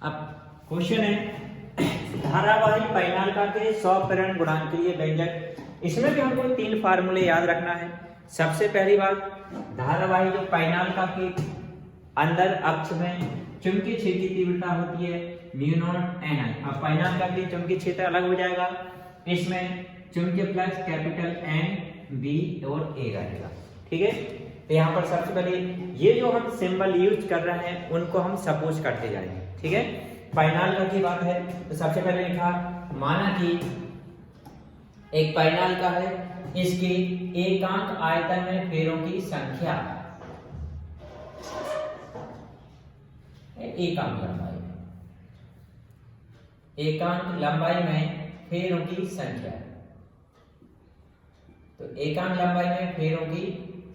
अब क्वेश्चन है धारावाही परिनालिका के 100 प्रेरण गुणांक के लिए व्यंजक। इसमें भी हमको 3 फार्मूले याद रखना है। सबसे पहली बात, धारावाही जो परिनालिका के अंदर अक्ष में चुंबकीय क्षेत्र की तीव्रता होती है म्यू नॉट एन आई। अब परिनालिका के लिए चुंबकीय क्षेत्र अलग हो जाएगा, इसमें चुंबकीय फ्लक्स कैपिटल एन बी और ए रहेगा। ठीक है, तो यहाँ पर सबसे पहले ये जो हम सिंबल यूज कर रहे हैं उनको हम सपोज करते जाएंगे। ठीक है, परिनालिका की बात है तो सबसे पहले लिखा, माना कि एक परिनालिका है, इसके एकांक आयतन में फेरों की संख्या, एकांक लंबाई में फेरों की संख्या। तो एकांक लंबाई में फेरों की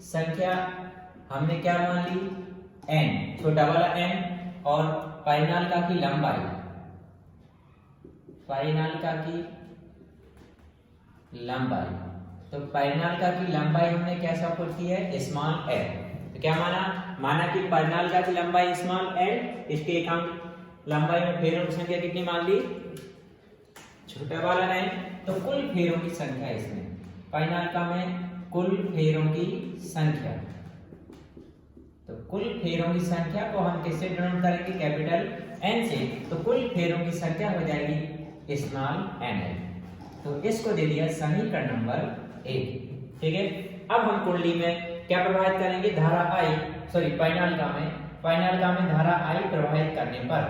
संख्या हमने क्या मान ली? n, छोटा वाला n। और परिनालिका की लंबाई, तो परिनालिका की लंबाई हमने कैसा पुट की है? Small l। तो क्या माना कि परिनालिका की लंबाई स्मॉल l, इसके एकांक लंबाई में फेरों की संख्या कितनी मान ली? छोटा वाला n। तो कुल फेरों की संख्या, इसमें परिनालिका में कुल फेरों की संख्या, तो कुल फेरों की संख्या को हम किससे डिनोट करेंगे? कैपिटल N से। तो कुल फेरों की संख्या हो जाएगी स्मॉल n। तो इसको दे दिया समीकरण नंबर 1। ठीक है, अब हम कुंडली में क्या प्रभावित करेंगे? धारा I, सॉरी परिनालिका में धारा I प्रवाहित करने पर,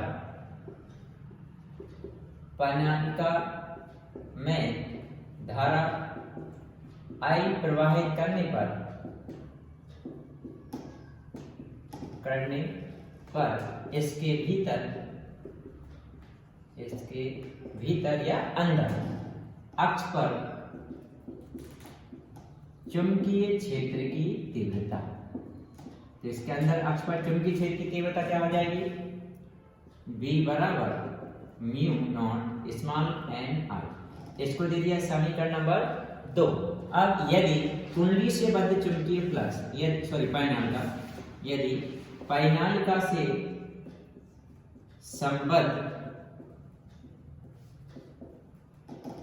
परिनालिका में धारा I प्रवाहित करने पर इसके भीतर या अंदर अक्ष पर चुंबकीय क्षेत्र की तीव्रता। तो इसके अंदर अक्ष पर चुंबकीय क्षेत्र की तीव्रता क्या हो जाएगी? V बराबर mu naught small n r। इसको दे दिया समीकरण नंबर 2। अब यदि कुंडली से बद्ध चुंबकीय फ्लक्स, यदि परिनालिका से संबद्ध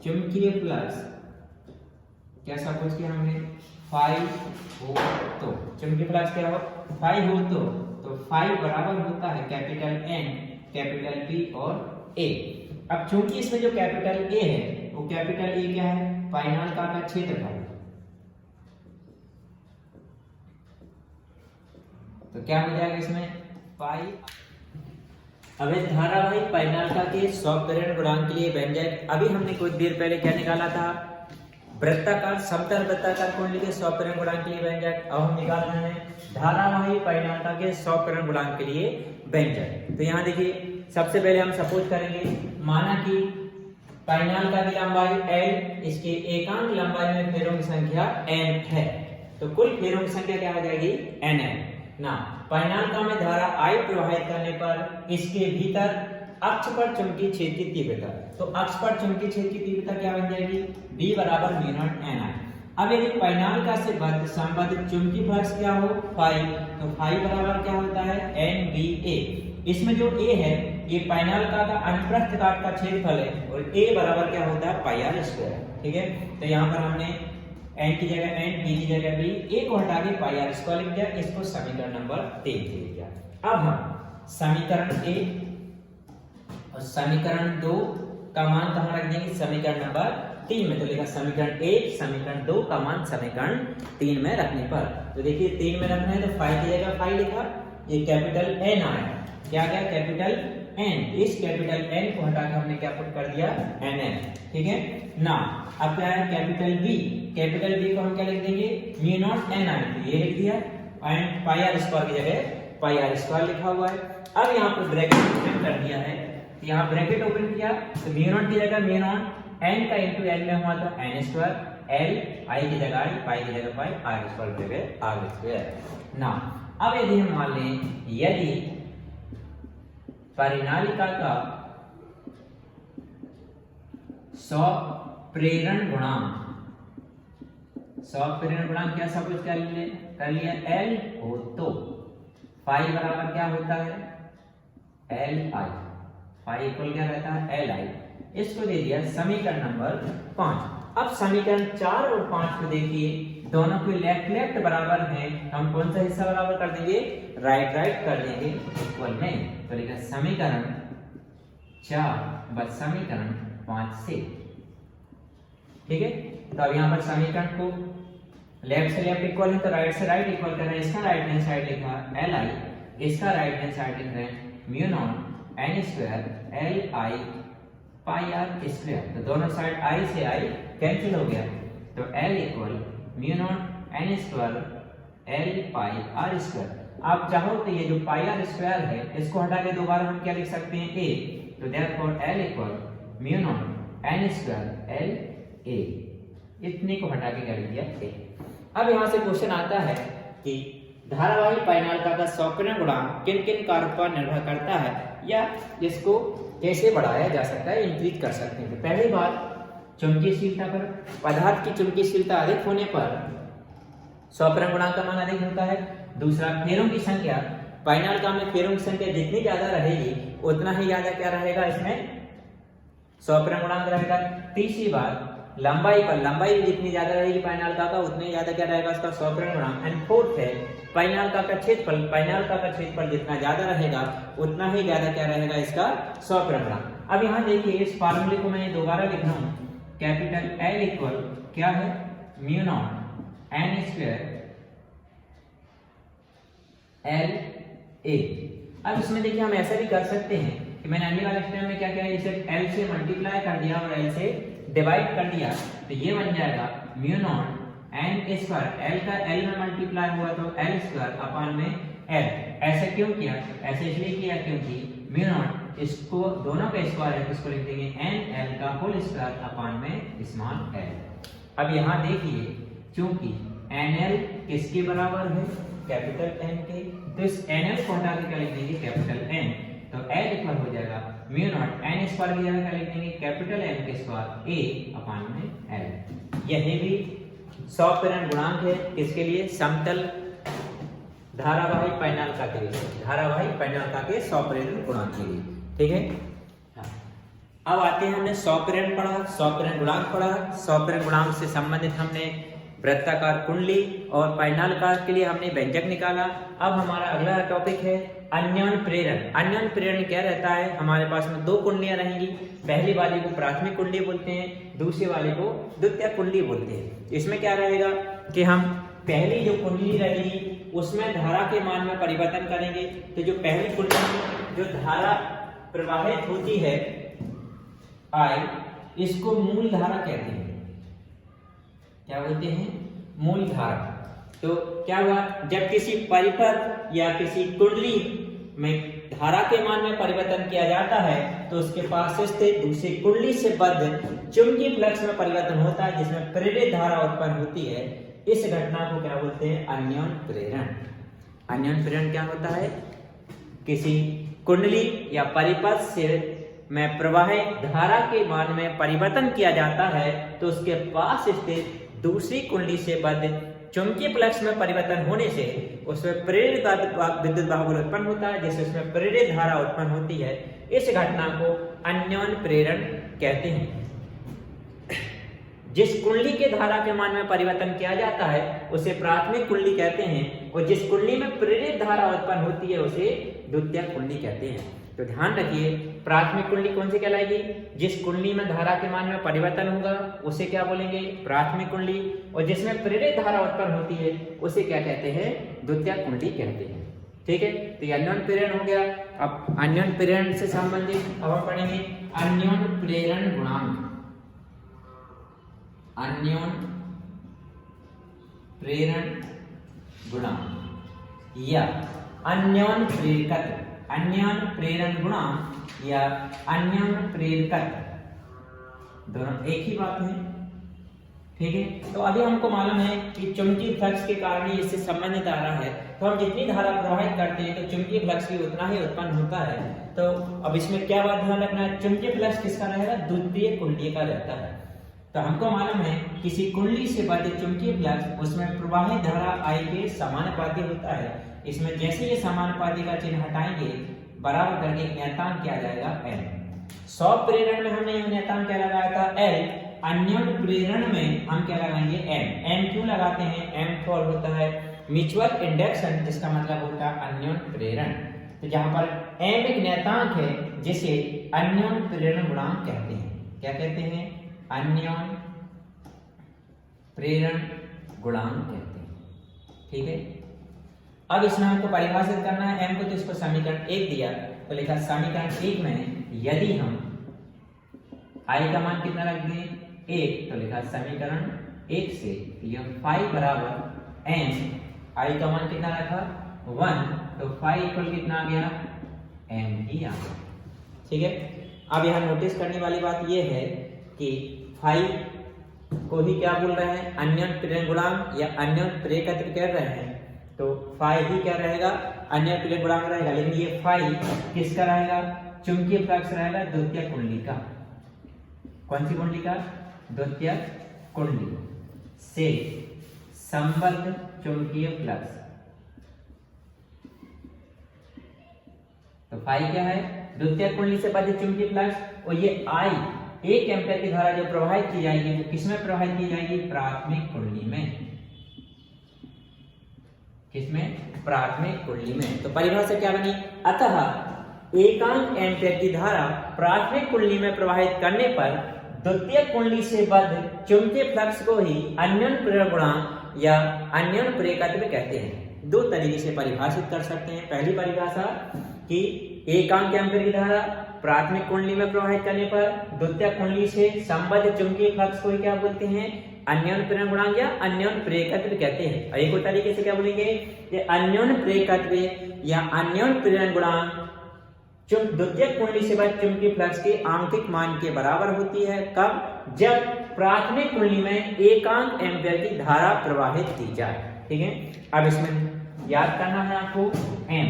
चुंबकीय फ्लक्स कैसा कुछ किया हमने? फाई हो, तो चुंबकीय फ्लक्स क्या हो? फाई हो, तो फाई बराबर होता है कैपिटल N, कैपिटल P और A। अब चूंकि इसमें जो कैपिटल A है वो कैपिटल A क्या है? परिनालिका का क्षेत्रफल। तो क्या हो जाएगा इसमें? पाई। अब इस धारावाही परिनालिका के 100 प्रेरण गुणांक के लिए व्यंजक। अभी हमने कुछ देर पहले क्या निकाला था? वृत्ताकार, समतल वृत्ताकार कुंडली के 100 प्रेरण गुणांक के लिए व्यंजक। अब हम निकाल रहे हैं धारावाही परिनालिका के 100 प्रेरण गुणांक के लिए व्यंजक। तो यहाँ देखिए, सबसे पहले हम सपोज करेंगे, माना कि पाइनालिका की लंबाई L, इसके एकांक लंबाई में फेरों की संख्या N है, तो कुल फेरों की संख्या क्या हो जाएगी Nn ना। पाइनालिका में धारा I प्रवाहित करने पर इसके भीतर अक्ष पर चुंबकीय क्षेत्र की तीव्रता, तो अक्ष पर चुंबकीय क्षेत्र की तीव्रता क्या बन जाएगी B बराबर म्यू नॉट Ni। अब यदि पाइनालिका से संबंधित चुंबकीय फ्लक्स क्या हो फाई, तो फाई बराबर क्या होता है NBA। इसमें जो A है ये पाइनालिका का अनुप्रस्थ काट का क्षेत्रफल है और A बराबर क्या होता है पाई आर स्क्वायर। ठीक है, तो यहाँ पर हमने n की जगह n, b की जगह b, a को हटा के पाई आर स्क्वायर लिख दिया, इसको समीकरण नंबर 3 लिख दिया। अब हम समीकरण 1 और समीकरण 2 का मान कहाँ रख देंगे समीकरण नंबर 3 में, तो लिखा समीकरण 1 समीकरण 2 का मान समीकरण 3 में रखने पर, तो देखिए 3 में रखना है तो फाई की जगह फाई लिखा, ये कैपिटल N आया, क्या गया कैपिटल N, इस कैपिटल N को हटा के हमने क्या पुट कर दिया NN। ठीक है ना। अब क्या है कैपिटल B, कैपिटल B को हम क्या लिख देंगे म्यू नॉट Ni, ये लिख दिया, एंड पाई आर स्क्वायर की जगह पाई आर स्क्वायर लिखा हुआ है। अब यहाँ पर ब्रैकेट ओपन कर दिया है, तो यहाँ ब्रैकेट ओपन किया तो म्यू नॉट की जगह म्यू नॉट n का इंटू n में हुआ तो n स्क्वायर, l i की जगह i, पाई की जगह पाई, r स्क्वायर की जगह r स्क्वायर ना। अब यदि हम मान लें यदि परिनालिका का प्रेरण गुणांक क्या सब कुछ कर लिया L हो तो फाई बराबर क्या होता है Li, फाई इक्वल क्या रहता है Li, इसको दे दिया समीकरण नंबर 5। अब समीकरण 4 और 5 को देखिए, दोनों के लेफ्ट लेफ्ट बराबर हैं, हम कौन सा हिस्सा बराबर कर देंगे राइट राइट कर देंगे इक्वल में, तो लिखा समीकरण 4 बस समीकरण 5 से। ठीक है, तो अब यहाँ पर समीकरण को लेफ्ट से लेफ्ट इक्वल है तो राइट से राइट इक्वल कर रहे हैं, इसका राइट हैंड साइड लिखा Li, इसका राइट हैंड साइड लिख रहे हैं mu naught n square Li pi R square, तो दोनों साइड i से i कैंसिल हो गया, तो L equal mu naught n square L pi R square. आप चाहो तो ये जो पाई आर स्क्वायर है इसको हटा के दोबारा हम क्या लिख सकते हैं a, तो therefore L equal mu naught n square L a, इतने को हटा के क्या लिख दिया a। अब यहाँ से क्वेश्चन आता है कि धारावाही पाइनालिका का सौकरण गुणांक किन किन कारकों पर निर्भर करता है या इसको कैसे बढ़ाया जा सकता है, इंक्रीज कर सकते हैं। तो पहली बात चुंबकीयशीलता पर, पदार्थ की चुंबकीयशीलता अधिक होने पर सौकरण गुणांक का मान अधिक होता है। दूसरा फेरों की संख्या, पाइनालिका में फेरों की संख्या जितनी ज्यादा रहेगी उतना ही ज्यादा क्या रहेगा इसमें सौकरण गुणांक रहेगा। तीसरी बात लंबाई पर, लंबाई भी जितनी ज्यादा रहेगी पाइनालिका का उतने ज्यादा क्या रहेगा उसका सौकरण गुणांक। एंड फोर्थ है पाइनालिका का क्षेत्रफल जितना ज्यादा रहेगा उतना ही ज्यादा क्या रहेगा इसका सौकरण गुणांक। अब यहाँ देखिए इस फार्मूले को मैं दोबारा लिख रहा हूँ, कैपिटल L इक्वल क्या है mu naught n square L a। अब इसमें देखिए हम ऐसा भी कर सकते हैं कि मैंने अगले वाले स्टेप में क्या किया, इसे L से मल्टीप्लाई कर दिया और L से डिवाइड कर दिया, तो ये बन जाएगा mu naught n square, L का L में मल्टीप्लाई हुआ तो L स्क्वायर अपॉन में L। ऐसे क्यों किया, ऐसे इसलिए किया क्योंकि म्यू नॉट इसको दोनों का स्क्वायर है तो इसको लिख देंगे n L का होल स्क्वायर अपॉन में स्मॉल l। अब यहाँ देखिए चूंकि NL किसके बराबर है कैपिटल N के, तो इस NL को हटा के क्या लिख देंगे कैपिटल N, तो L इक्वल हो जाएगा म्यू नॉट n स्क्वायर की जगह क्या लिख देंगे कैपिटल N के स्क्वायर a अपॉन में L। यही भी सौकरण गुणांक है किसके लिए, समतल धारावाही पाइनालिका के लिए, धारावाही पाइनालिका के सौकरण गुणांक के लिए। ठीक है, अब आते हैं हमने सौकरण पढ़ा, सौकरण गुणांक पढ़ा, सौकरण गुणांक से संबंधित हमने वृत्ताकार कुंडली और पाइनालिका के लिए हमने व्यंजक निकाला। अब हमारा अगला टॉपिक है अन्योन प्रेरण। अन्योन प्रेरण क्या रहता है, हमारे पास में दो कुंडलियां रहेंगी, पहली वाली को प्राथमिक कुंडली बोलते हैं, दूसरी वाली को द्वितीयक कुंडली बोलते हैं। इसमें क्या रहेगा कि हम पहली जो कुंडली रहेगी उसमें धारा के मान में परिवर्तन करेंगे, तो जो पहली कुंडली जो धारा प्रवाहित होती है I, इसको मूल धारा कहते हैं, क्या बोलते हैं मूल धारा। तो क्या हुआ, जब किसी परिपथ या किसी कुंडली में धारा के मान में परिवर्तन किया जाता है तो उसके पास स्थित दूसरी कुंडली से बद्ध चुंबकीय फ्लक्स में परिवर्तन होता है जिसमें प्रेरित धारा उत्पन्न होती है। इस घटना को क्या बोलते हैं? अन्योन प्रेरण। अन्योन प्रेरण क्या होता है? किसी कुंडली या परिपथ से में प्रवाहित धारा के मान में परिवर्तन किया जाता है तो उसके पास स्थित दूसरी कुंडली से बद्ध चुंबकीय फ्लक्स में परिवर्तन होने से उसमें प्रेरित विद्युत बाहुबल उत्पन्न होता है जिससे उसमें प्रेरित धारा उत्पन्न होती है। इस घटना को अन्योन प्रेरण कहते हैं। जिस कुंडली के धारा के मान में परिवर्तन किया जाता है उसे प्राथमिक कुंडली कहते हैं और जिस कुंडली में प्रेरित धारा उत्पन्न होती है उसे द्वितीयक कुंडली कहते हैं। तो ध्यान रखिए, प्राथमिक कुंडली कौन सी कहलाएगी? जिस कुंडली में धारा के मान में परिवर्तन होगा उसे क्या बोलेंगे? प्राथमिक कुंडली। और जिसमें प्रेरित धारा उत्पन्न होती है उसे क्या कहते हैं? द्वितीयक कुंडली कहते हैं। ठीक है, तो ये अन्योन प्रेरण हो गया। अब अन्योन प्रेरण से संबंधित अब हम पढ़ेंगे अन्योन प्रेरण गुणांक। अन्योन प्रेरण गुणांक या अन्योन प्रेरकत्व, अन्योन प्रेरण गुणांक या अन्योन प्रेरकत्व, दोनों एक ही बात है। ठीक है, तो अभी हमको मालूम है कि चुंबकीय फ्लक्स के कारण ही इससे संबंधित आ रहा है, तो हम जितनी धारा प्रवाहित करते हैं तो चुंबकीय फ्लक्स भी उतना ही उत्पन्न होता है। तो अब इसमें क्या बात ध्यान रखना है? चुंबकीय फ्लक्स किसका रहेगा? द्वितीय कुंडली का रहता है। तो हमको मालूम है किसी कुंडली से बद्ध चुंबकीय फ्लक्स उसमें प्रवाहित धारा I के समानुपाती होता है। इसमें जैसे ये समानुपाती का चिन्ह हटाएंगे बराबर करके एक नियतांक किया जाएगा L। सॉफ्ट प्रेरण में हमने यह नियतांक क्या लगाया था? L। अन्योन प्रेरण में हम क्या लगाएंगे? M। M क्यों लगाते हैं? M फॉर होता है म्यूचुअल इंडक्शन, जिसका मतलब होता है अन्योन प्रेरण। तो यहाँ पर M एक नियतांक है जिसे अन्योन प्रेरण गुणांक कहते हैं। क्या कहते हैं? अन्योन प्रेरण गुणांक कहते हैं। ठीक है, अब इसमें हमको परिभाषित करना है M को, तो इसको समीकरण 1 दिया तो लिखा समीकरण 1 में यदि हम I का मान कितना रख दें? 1, तो लिखा समीकरण 1 से यह फाई बराबर M, I का मान कितना रखा? 1, तो फाई इक्वल कितना आ गया? M ही आ गया। ठीक है, अब यहाँ नोटिस करने वाली बात यह है कि फाई को ही क्या बोल रहे हैं? अन्योन प्रेरण गुणांक या अन्योन प्रेरकत्व कह रहे हैं, तो फाई ही क्या रहेगा? अन्योन प्रेरण गुणांक रहेगा। लेकिन ये फाई किसका रहेगा? चुंबकीय फ्लक्स रहेगा द्वितीयक कुंडली का। कौन सी कुंडली का? द्वितीयक कुंडली से संबद्ध चुंबकीय फ्लक्स। तो फाई क्या है? द्वितीयक कुंडली से बद्ध चुंबकीय फ्लक्स। और ये I 1 एम्पीयर की धारा जो प्रवाहित की जाएगी वो किसमें प्रवाहित की जाएगी? प्राथमिक कुंडली में। किसमें? प्राथमिक कुंडली में। तो परिभाषा क्या बनी? अतः एकांक एम्पीयर की धारा प्राथमिक कुंडली में प्रवाहित करने पर द्वितीयक कुंडली से बद्ध चुंबकीय फ्लक्स को ही अन्योन प्रेरण गुणांक या अन्योन प्रेरकत्व कहते हैं। दो तरीके से परिभाषित कर सकते हैं। पहली परिभाषा कि एकांक एम्पीयर की धारा प्राथमिक कुंडली में प्रवाहित करने पर द्वितीयक कुंडली से संबद्ध चुंबकीय फ्लक्स को क्या बोलते हैं? अन्योन प्रेरण गुणांक या अन्योन प्रेरकत्व कहते हैं। और एक और तरीके से क्या बोलेंगे? कि अन्योन प्रेरकत्व या अन्योन प्रेरण गुणांक द्वितीयक कुंडली से बद्ध चुंबकीय फ्लक्स के आंकिक मान के बराबर होती है। कब? जब प्राथमिक कुंडली में एकांक एम्पीयर की धारा प्रवाहित की जाए। ठीक है, अब इसमें याद करना है आपको M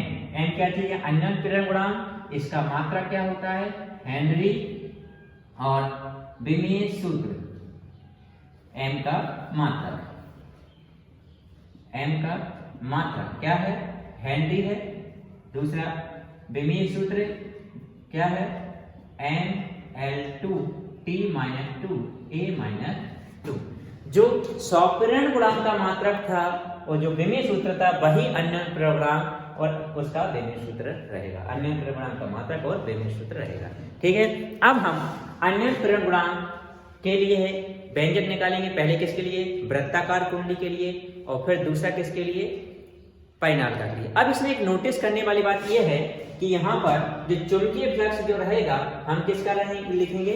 क्या चीज है? अन्योन प्रेरण गुणांक। इसका मात्रक क्या होता है? हेनरी और बीमीय सूत्र M का मात्रक। M का मात्रक क्या है? हेनरी है। दूसरा बीमीय सूत्र क्या है? Ml2T-2 A-2। जो सॉप्रेरण गुणांक का मात्रक था और जो बीमीय सूत्र था वही अन्योन प्रेरण गुणांक और उसका बीमीय सूत्र रहेगा। अन्योन प्रेरण गुणांक का मात्रक और बीमीय सूत्र रहेगा। ठीक है, अब हम अन्योन प्रेरण गुणांक के लिए व्यंजक निकालेंगे। पहले किसके लिए? वृत्ताकार कुंडली के लिए, और फिर दूसरा किसके लिए? परिनालिका के लिए। अब इसमें एक नोटिस करने वाली बात यह है कि यहाँ पर जो चुंबकीय फ्लक्स जो रहेगा हम किसका लिखेंगे?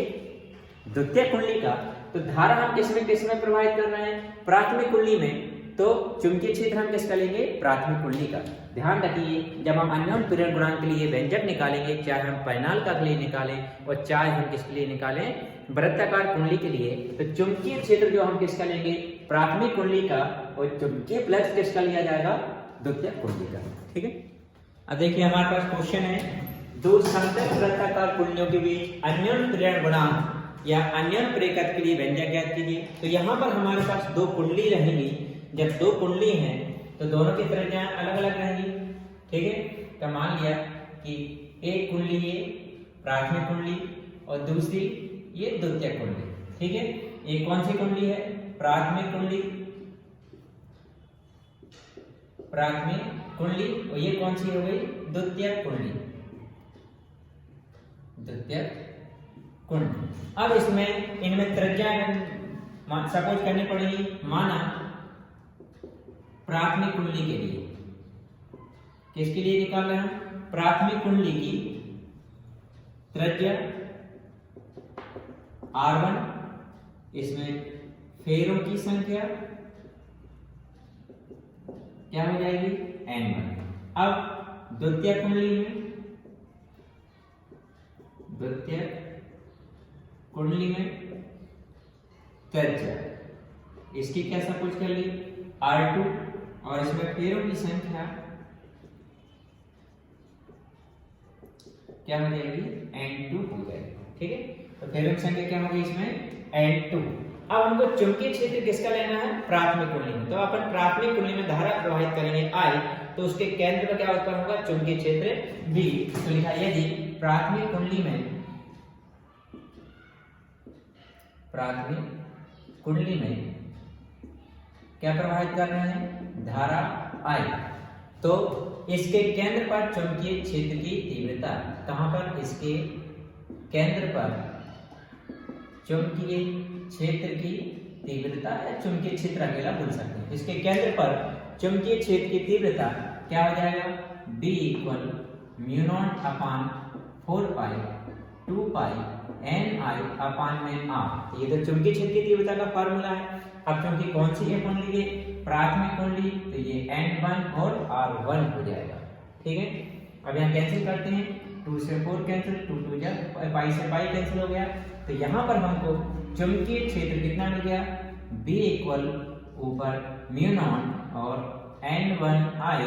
द्वितीयक कुंडली का। तो धारा हम किसमें प्रवाहित कर रहे हैं? प्राथमिक कुंडली में। तो चुंबकीय क्षेत्र हम किसका लेंगे? प्राथमिक कुंडली का। ध्यान रखिए, जब हम अन्योन्य प्रेरण गुणांक के लिए व्यंजक निकालेंगे, चाहे हम परिणाम का लिए निकालें और चाहे हम किसके लिए निकालें, वृत्ताकार कुंडली के लिए, तो चुंबकीय क्षेत्र जो हम किसका लेंगे? प्राथमिक कुंडली का, और चुंबकीय फ्लक्स किसका लिया जाएगा? द्वितीयक कुंडली का। ठीक है, अब देखिए हमारे पास क्वेश्चन है, दो समतल वृत्ताकार कुंडलियों के बीच अन्योन्य प्रेरण गुणांक या अन्योन्य प्रेरकत्व के लिए व्यंजक ज्ञात कीजिए। तो यहाँ पर हमारे पास दो कुंडली रहेंगी। जब दो कुंडली हैं तो दोनों की त्रिज्याएं अलग अलग रहेंगी। ठीक है, तो मान लिया कि एक कुंडली ये प्राथमिक कुंडली और दूसरी ये द्वितीयक कुंडली। ठीक है, ये कौन सी कुंडली है? प्राथमिक कुंडली, प्राथमिक कुंडली, और ये कौन सी हो गई? द्वितीयक कुंडली, द्वितीयक कुंडली। अब इसमें इनमें त्रिज्याएं सपोज करनी पड़ेगी। माना प्राथमिक कुंडली के लिए, किसके लिए निकाल रहे हैं हम? प्राथमिक कुंडली की त्रिज्या R1, इसमें फेरों की संख्या क्या हो जाएगी? N1। अब द्वितीयक कुंडली में, द्वितीयक कुंडली में त्रिज्या इसकी क्या सपोज कर ली? R2, और इसमें फेरों की संख्या क्या हो जाएगी? N2 हो जाएगी। ठीक है, तो फेरों की संख्या क्या होगी इसमें? N2। अब हमको चुंबकीय क्षेत्र किसका लेना है? प्राथमिक कुंडली में। तो अपन प्राथमिक कुंडली में धारा प्रवाहित करेंगे I, तो उसके केंद्र पर क्या उत्पन्न होगा? चुंबकीय क्षेत्र B। तो लिखा, यदि प्राथमिक कुंडली में, प्राथमिक कुंडली में क्या प्रवाहित कर रहे हैं? धारा I, तो इसके केंद्र पर चुंबकीय क्षेत्र की तीव्रता, कहां पर? इसके केंद्र पर चुंबकीय क्षेत्र की तीव्रता, या चुंबकीय क्षेत्र अकेला बोल सकते हैं। इसके केंद्र पर चुंबकीय क्षेत्र की तीव्रता क्या हो जाएगा? B equal mu not upon 4 pi 2 pi Ni अपान में R। ये तो चुंबकीय क्षेत्र की तीव्रता का फार्मूला है। अब चूंकि कौन सी है कुंडली? प्राथमिक कुंडली, तो ये N1 और R1 हो जाएगा। ठीक है, अब यहाँ कैंसिल करते हैं, 2 से 4 कैंसिल, 2 2 जा, पाई से पाई कैंसिल हो गया। तो यहाँ पर हमको चुंबकीय क्षेत्र कितना मिल गया? B इक्वल ऊपर म्यू नॉट और N1I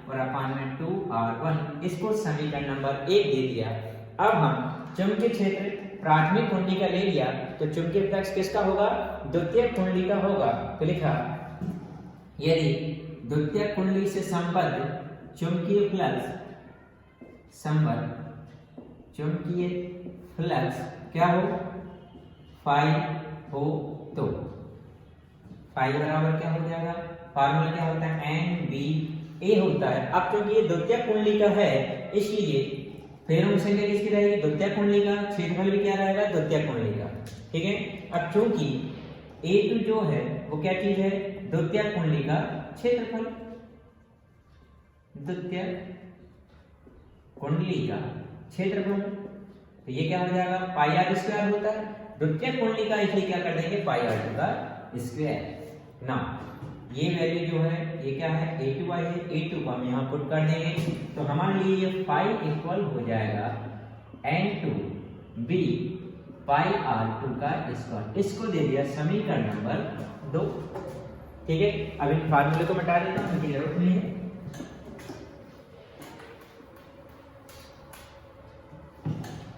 और अपान में 2R1। इसको समीकरण नंबर 1 दे दिया। अब हम चुंबकीय क्षेत्र प्राथमिक कुंडली का ले लिया, तो चुंबकीय फ्लक्स किसका होगा? द्वितीयक कुंडली का होगा। तो लिखा, यदि द्वितीयक कुंडली से संबद्ध चुंबकीय फ्लक्स, संबद्ध चुंबकीय फ्लक्स क्या हो? फाई हो, तो फाई बराबर क्या हो जाएगा? फार्मूला क्या होता है? NBA होता है। अब क्योंकि ये द्वितीयक कुंडली का है, इसलिए फेरों की संख्या किसकी रहेगी? द्वितीयक कुंडली का। क्षेत्रफल भी क्या रहेगा? द्वितीयक कुंडली का। ठीक है, अब चूंकि A2 जो है वो क्या चीज है? द्वितीयक कुंडली का क्षेत्रफल, द्वितीयक कुंडली का क्षेत्रफल, तो ये क्या हो जाएगा? पाई आर स्क्वायर होता है द्वितीयक कुंडली का, इसलिए क्या कर देंगे? पाई आर टू का स्क्वायर। ना ये वैल्यू जो है ये क्या है? A2 है, A2 को हम यहाँ पुट कर देंगे, तो हमारे लिए ये पाई इक्वल हो जाएगा N2B पाई R2 का स्क्वायर। इसको दे दिया समीकरण नंबर 2। ठीक है, अब इन फार्मूले को मिटा देता हूं, इनकी जरूरत नहीं है।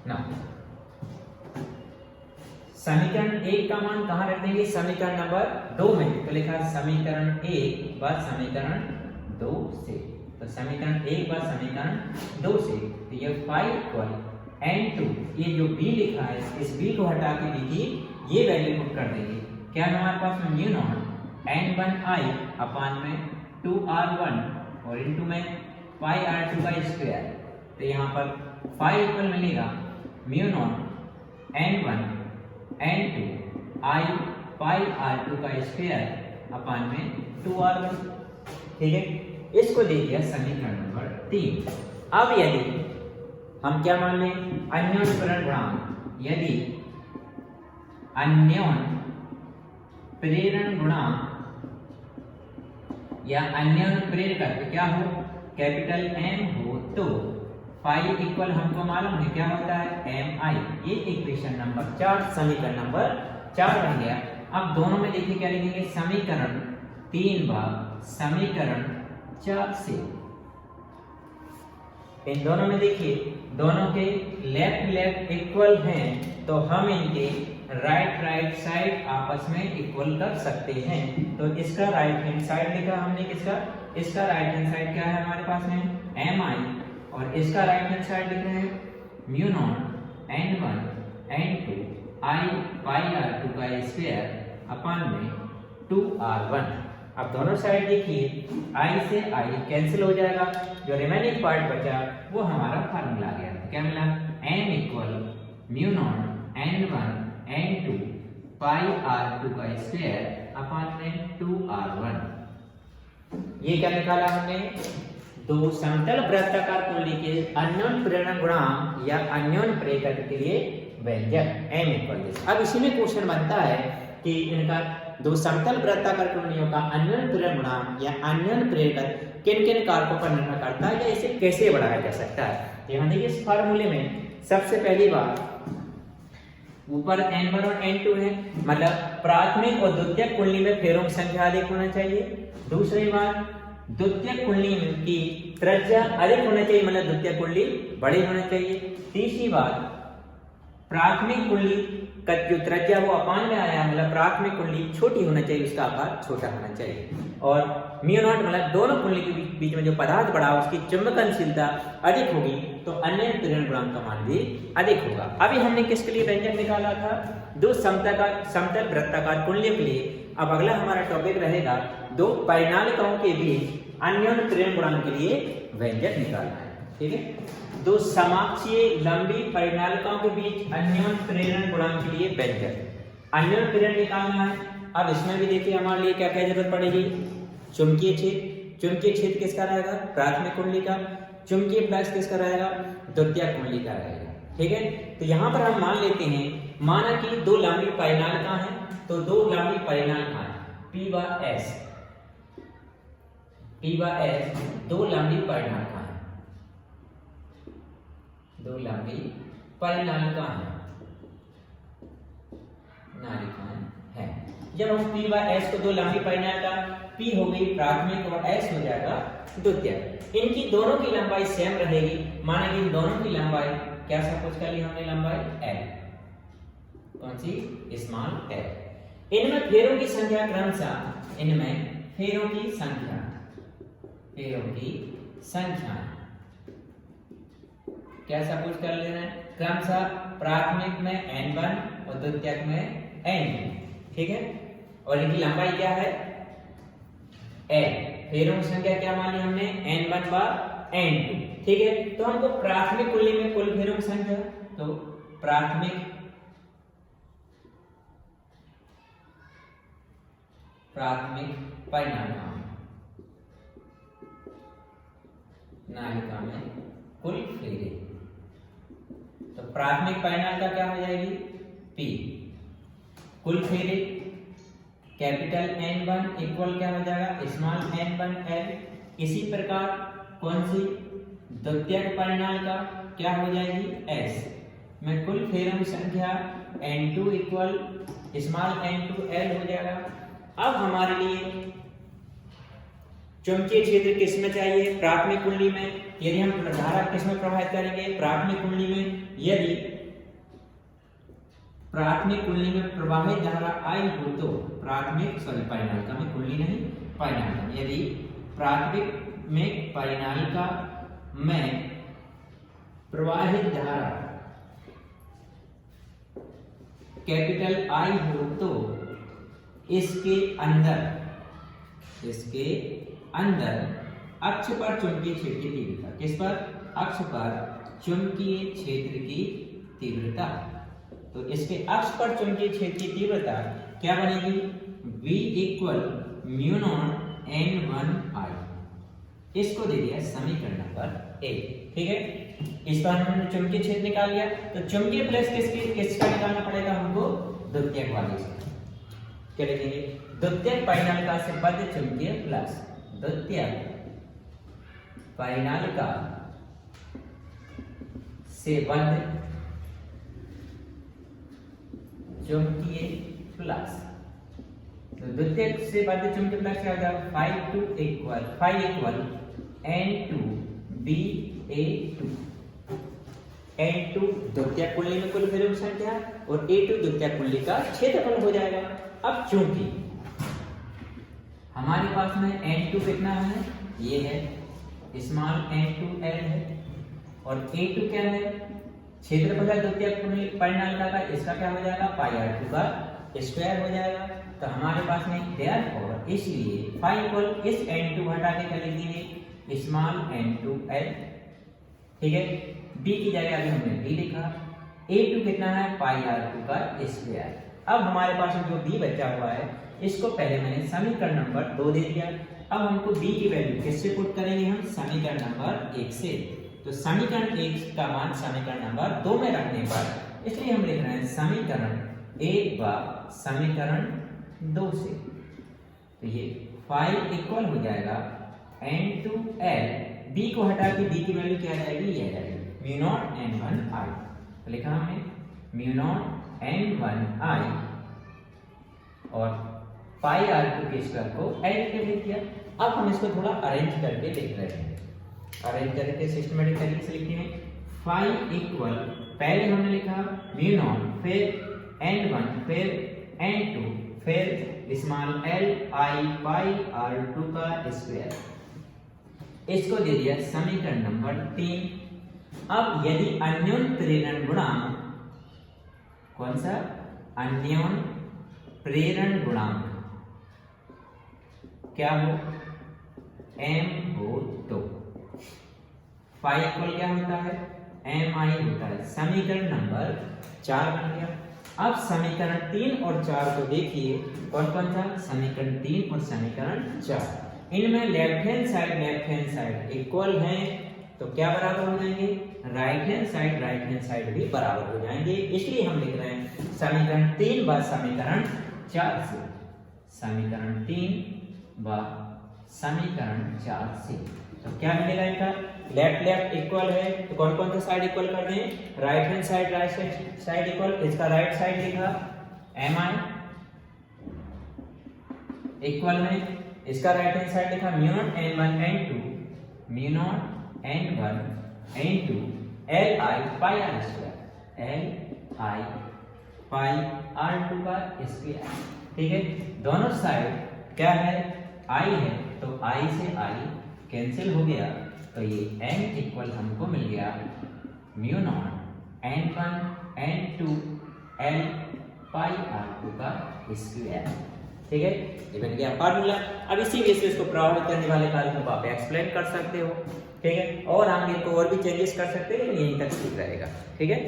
ना समीकरण 1 का मान कहां रख देंगे? समीकरण नंबर 2 में। तो लिखा समीकरण 1 बार समीकरण 2 से, तो समीकरण 1 बार समीकरण 2 से, तो ये फाई इक्वल N2, ये जो B लिखा है इस B को हटा के लिखिए, ये वैल्यू पुट कर देंगे। क्या है हमारे पास में? म्यू नॉट N1I अपान में 2R1 और इनटू में पाई R2 का स्क्वायर। तो यहाँ पर फाई इक्वल मिलेगा mu naught N1 N2 I pi R2 का स्क्वायर अपान में 2R1। ठीक है, इसको दे दिया समीकरण नंबर 3। अब यदि हम क्या मान लें? अन्योन्य प्रेरण गुणांक, यदि अन्योन्य प्रेरण गुणांक या अन्योन प्रेरक क्या हो, कैपिटल M हो तो फाई इक्वल हमको मालूम है क्या होता है Mi। ये इक्वेशन नंबर 4, समीकरण नंबर 4 बन गया। अब दोनों में देखिए क्या लिखेंगे, समीकरण 3 भाग समीकरण 4 से। इन दोनों में देखिए दोनों के लेफ्ट इक्वल हैं तो हम इनके राइट साइड आपस में इक्वल कर सकते हैं। तो इसका राइट हैंड साइड लिखा हमने, किसका, इसका राइट हैंड साइड क्या है हमारे पास में Mi, और इसका राइट हैंड साइड लिख रहे हैं mu not n1 n2 I pi r2 का स्क्वायर अपान में 2r1। अब दोनों साइड देखिए I से I कैंसिल हो जाएगा, जो रिमेनिंग पार्ट बचा वो हमारा फार्मूला आ गया। क्या मिला, m equal mu not n1 n2 pi r2 का स्क्वायर अपान में 2r1। ये क्या निकाला हमने, दो समतल वृत्ताकार कुंडली के अन्योन प्रेरण गुणांक या अन्योन प्रेरक के लिए व्यंजक m इक्वल दिस। अब इसी में क्वेश्चन बनता है कि इनका दो समतल वृत्ताकार कुंडलियों का अन्योन प्रेरण गुणांक या अन्योन प्रेरक किन किन कारकों पर निर्भर करता है या इसे कैसे बढ़ाया जा सकता है। यहाँ देखिए इस फार्मूले में सबसे पहली बात ऊपर n1 और n2 है, मतलब प्राथमिक और द्वितीयक कुंडली में फेरों की संख्या अधिक होना चाहिए। दूसरी बात द्वितीयक कुंडली की त्रिज्या अधिक होना चाहिए, मतलब द्वितीयक कुंडली बड़ी होना चाहिए। तीसरी बात प्राथमिक कुंडली का जो त्रिज्या वो अपान में आया, मतलब प्राथमिक कुंडली छोटी होना चाहिए, उसका आकार छोटा होना चाहिए। और म्यू नॉट मतलब दोनों कुंडली के बीच में जो पदार्थ बढ़ा उसकी चुंबकनशीलता अधिक होगी तो अन्य प्रेरण गुणांक का मान भी अधिक होगा। अभी हमने किसके लिए व्यंजक निकाला था, दो समतल वृत्ताकार कुंडलियों के लिए। अब अगला हमारा टॉपिक रहेगा दो परिणालिकाओं के बीच अन्योन प्रेरण गुणांक के लिए व्यंजक निकालना है। ठीक है, दो समाक्षीय लंबी परिणालिकाओं के बीच अन्योन प्रेरण गुणांक के लिए व्यंजक अन्योन प्रेरण निकालना है। अब इसमें भी देखिए हमारे लिए क्या क्या जरूरत पड़ेगी, चुंबकीय क्षेत्र। चुंबकीय क्षेत्र किसका रहेगा, प्राथमिक कुंडली का। चुंबकीय फ्लक्स किसका रहेगा, द्वितीयक कुंडली का रहेगा। ठीक है, तो यहाँ पर हम मान लेते हैं, माना कि दो लंबी परिणालिका है, तो दो लंबी परिणालिका P व S, दो लंबी परिणालिका है, दो लंबी परिणालिका है। जब हम P व S को दो लंबी परिणालिका, P हो गई प्राथमिक और S हो जाएगा द्वितीयक, इनकी दोनों की लंबाई सेम रहेगी। माना कि इन दोनों की लंबाई क्या सपोज कर ली हमने, लंबाई L, कौन सी, स्मॉल L। इनमें फेरों की संख्या क्रमशः, इनमें फेरों की संख्या क्या सपोज कर लेना है, क्रमशः प्राथमिक में n1 और द्वितीयक में n2। ठीक है, और इनकी लंबाई क्या है L। फेरों की संख्या क्या मानी हमने, n1 व n2। ठीक है, तो हमको प्राथमिक कुंडली में कुल फेरों की संख्या, तो प्राथमिक नालिका में कुल फेरे, तो प्राथमिक परिणालिका क्या हो जाएगी P, कुल फेरे कैपिटल N1 इक्वल क्या हो जाएगा स्मॉल n1L। इसी प्रकार कौन सी, द्वितीयक परिणालिका क्या हो जाएगी S में कुल फेरों की संख्या N2 इक्वल स्मॉल n2L हो जाएगा। अब हमारे लिए चुंबकीय क्षेत्र किसमें चाहिए, प्राथमिक कुंडली में। यदि हम धारा किसमें प्रवाहित करेंगे, प्राथमिक कुंडली में। यदि प्राथमिक कुंडली में प्रवाहित धारा I हो तो परिणालिका में कुंडली नहीं, परिणालिका, यदि प्राथमिक में परिणालिका में प्रवाहित धारा कैपिटल I हो तो इसके अंदर अक्ष पर चुंबकीय क्षेत्र की तीव्रता, किस पर, अक्ष पर चुंबकीय क्षेत्र की तीव्रता। तो इसके अक्ष पर चुंबकीय क्षेत्र की तीव्रता क्या बनेगी, V equal mu not n1I। इसको दे दिया समीकरण नंबर 1। ठीक है, इस पर हमने चुंबकीय क्षेत्र निकाल लिया, तो चुंबकीय फ्लक्स किसका निकालना पड़ेगा हमको, द्वितीयक वाले से। क्या लिखेंगे, द्वितीयक परिणालिका से बद्ध चुंबकीय फ्लक्स, द्वितीयक परिनालिका से बद्ध चुंबकीय फ्लक्स। तो द्वितीयक से बद्ध चुंबकीय फ्लक्स क्या होगा? 5 इक्वल N2 BA2। N2 द्वितीयक कुंडली में कुल विद्युत संख्या और A2 द्वितीयक कुंडली का क्षेत्रफल हो जाएगा। अब चूंकि हमारे पास में N2 कितना है? ये है स्मॉल n2l है और A2 क्या है? क्षेत्रफल है द्वितीयक परिनालिका का, इसका क्या हो जाएगा? पाई r2 का स्क्वायर हो जाएगा। तो हमारे पास में देयरफॉर इसलिए 5 इक्वल इस n2 हटा के क्या लिख देंगे? Small n2l। ठीक है, b की जगह अभी हमने b लिखा। A2 कितना है? पाई r2 का स्क्वायर। अब हमारे पास जो b बचा हुआ है इसको पहले मैंने समीकरण नंबर 2 दे दिया। अब हमको b की वैल्यू किससे पुट करेंगे? हम समीकरण नंबर 1 से। तो समीकरण 1 का मान समीकरण नंबर 2 में रखने पर इसलिए हम लिख रहे हैं समीकरण 1 व समीकरण 2 से। तो ये 5 इक्वल हो जाएगा n2l। b को हटा के b की वैल्यू क्या जाएगी? ये जाएगी म्यू नॉट n1i। तो लिखा हमने म्यू नॉट n1i और पाई r2 के स्क्वायर को l के लिख दिया। अब हम इसको थोड़ा अरेंज करके लिख रहे हैं। अरेंज करके सिस्टमेटिक तरीके से लिखते हैं। 5 इक्वल पहले हमने लिखा म्यू नॉट, फिर n1, फिर n2, फिर small l i pi r2 का स्क्वायर। इसको दे दिया समीकरण नंबर 3। अब यदि अन्योन प्रेरण गुणांक, कौन सा? अन्योन प्रेरण गुणांक क्या हो? m हो तो 5 इक्वल क्या होता है? mi होता है। समीकरण नंबर 4 बन गया। अब समीकरण 3 और 4 को देखिए, कौन कौन था? समीकरण 3 और समीकरण 4, इनमें लेफ्ट हैंड साइड इक्वल हैं तो क्या बराबर हो जाएंगे? राइट हैंड साइड भी बराबर हो जाएंगे। इसलिए हम लिख रहे हैं समीकरण 3 व समीकरण 4 से। समीकरण 3 व समीकरण 4 से तो क्या मिलेगा? इनका लेफ्ट इक्वल है तो कौन कौन सा साइड इक्वल कर दें? Right hand side equal. इसका राइट साइड लिखा mi इक्वल में, इसका राइट हैंड साइड लिखा mu naught n1 n2 mu naught n1 n2 li पाई r2 li पाई r2 का स्क्वायर। ठीक है, दोनों साइड क्या है? i है तो i से i कैंसिल हो गया तो ये n इक्वल हमको मिल गया mu naught n1 n2 l पाई r2 का स्क्वायर। ठीक है, ये बन गया फार्मूला। अब इसी बेसिस को प्रभावित करने वाले कारकों को आप एक्सप्लेन कर सकते हो। ठीक है, और हम इनको और भी चेंजेस कर सकते हैं, लेकिन यहीं तक ठीक रहेगा। ठीक है।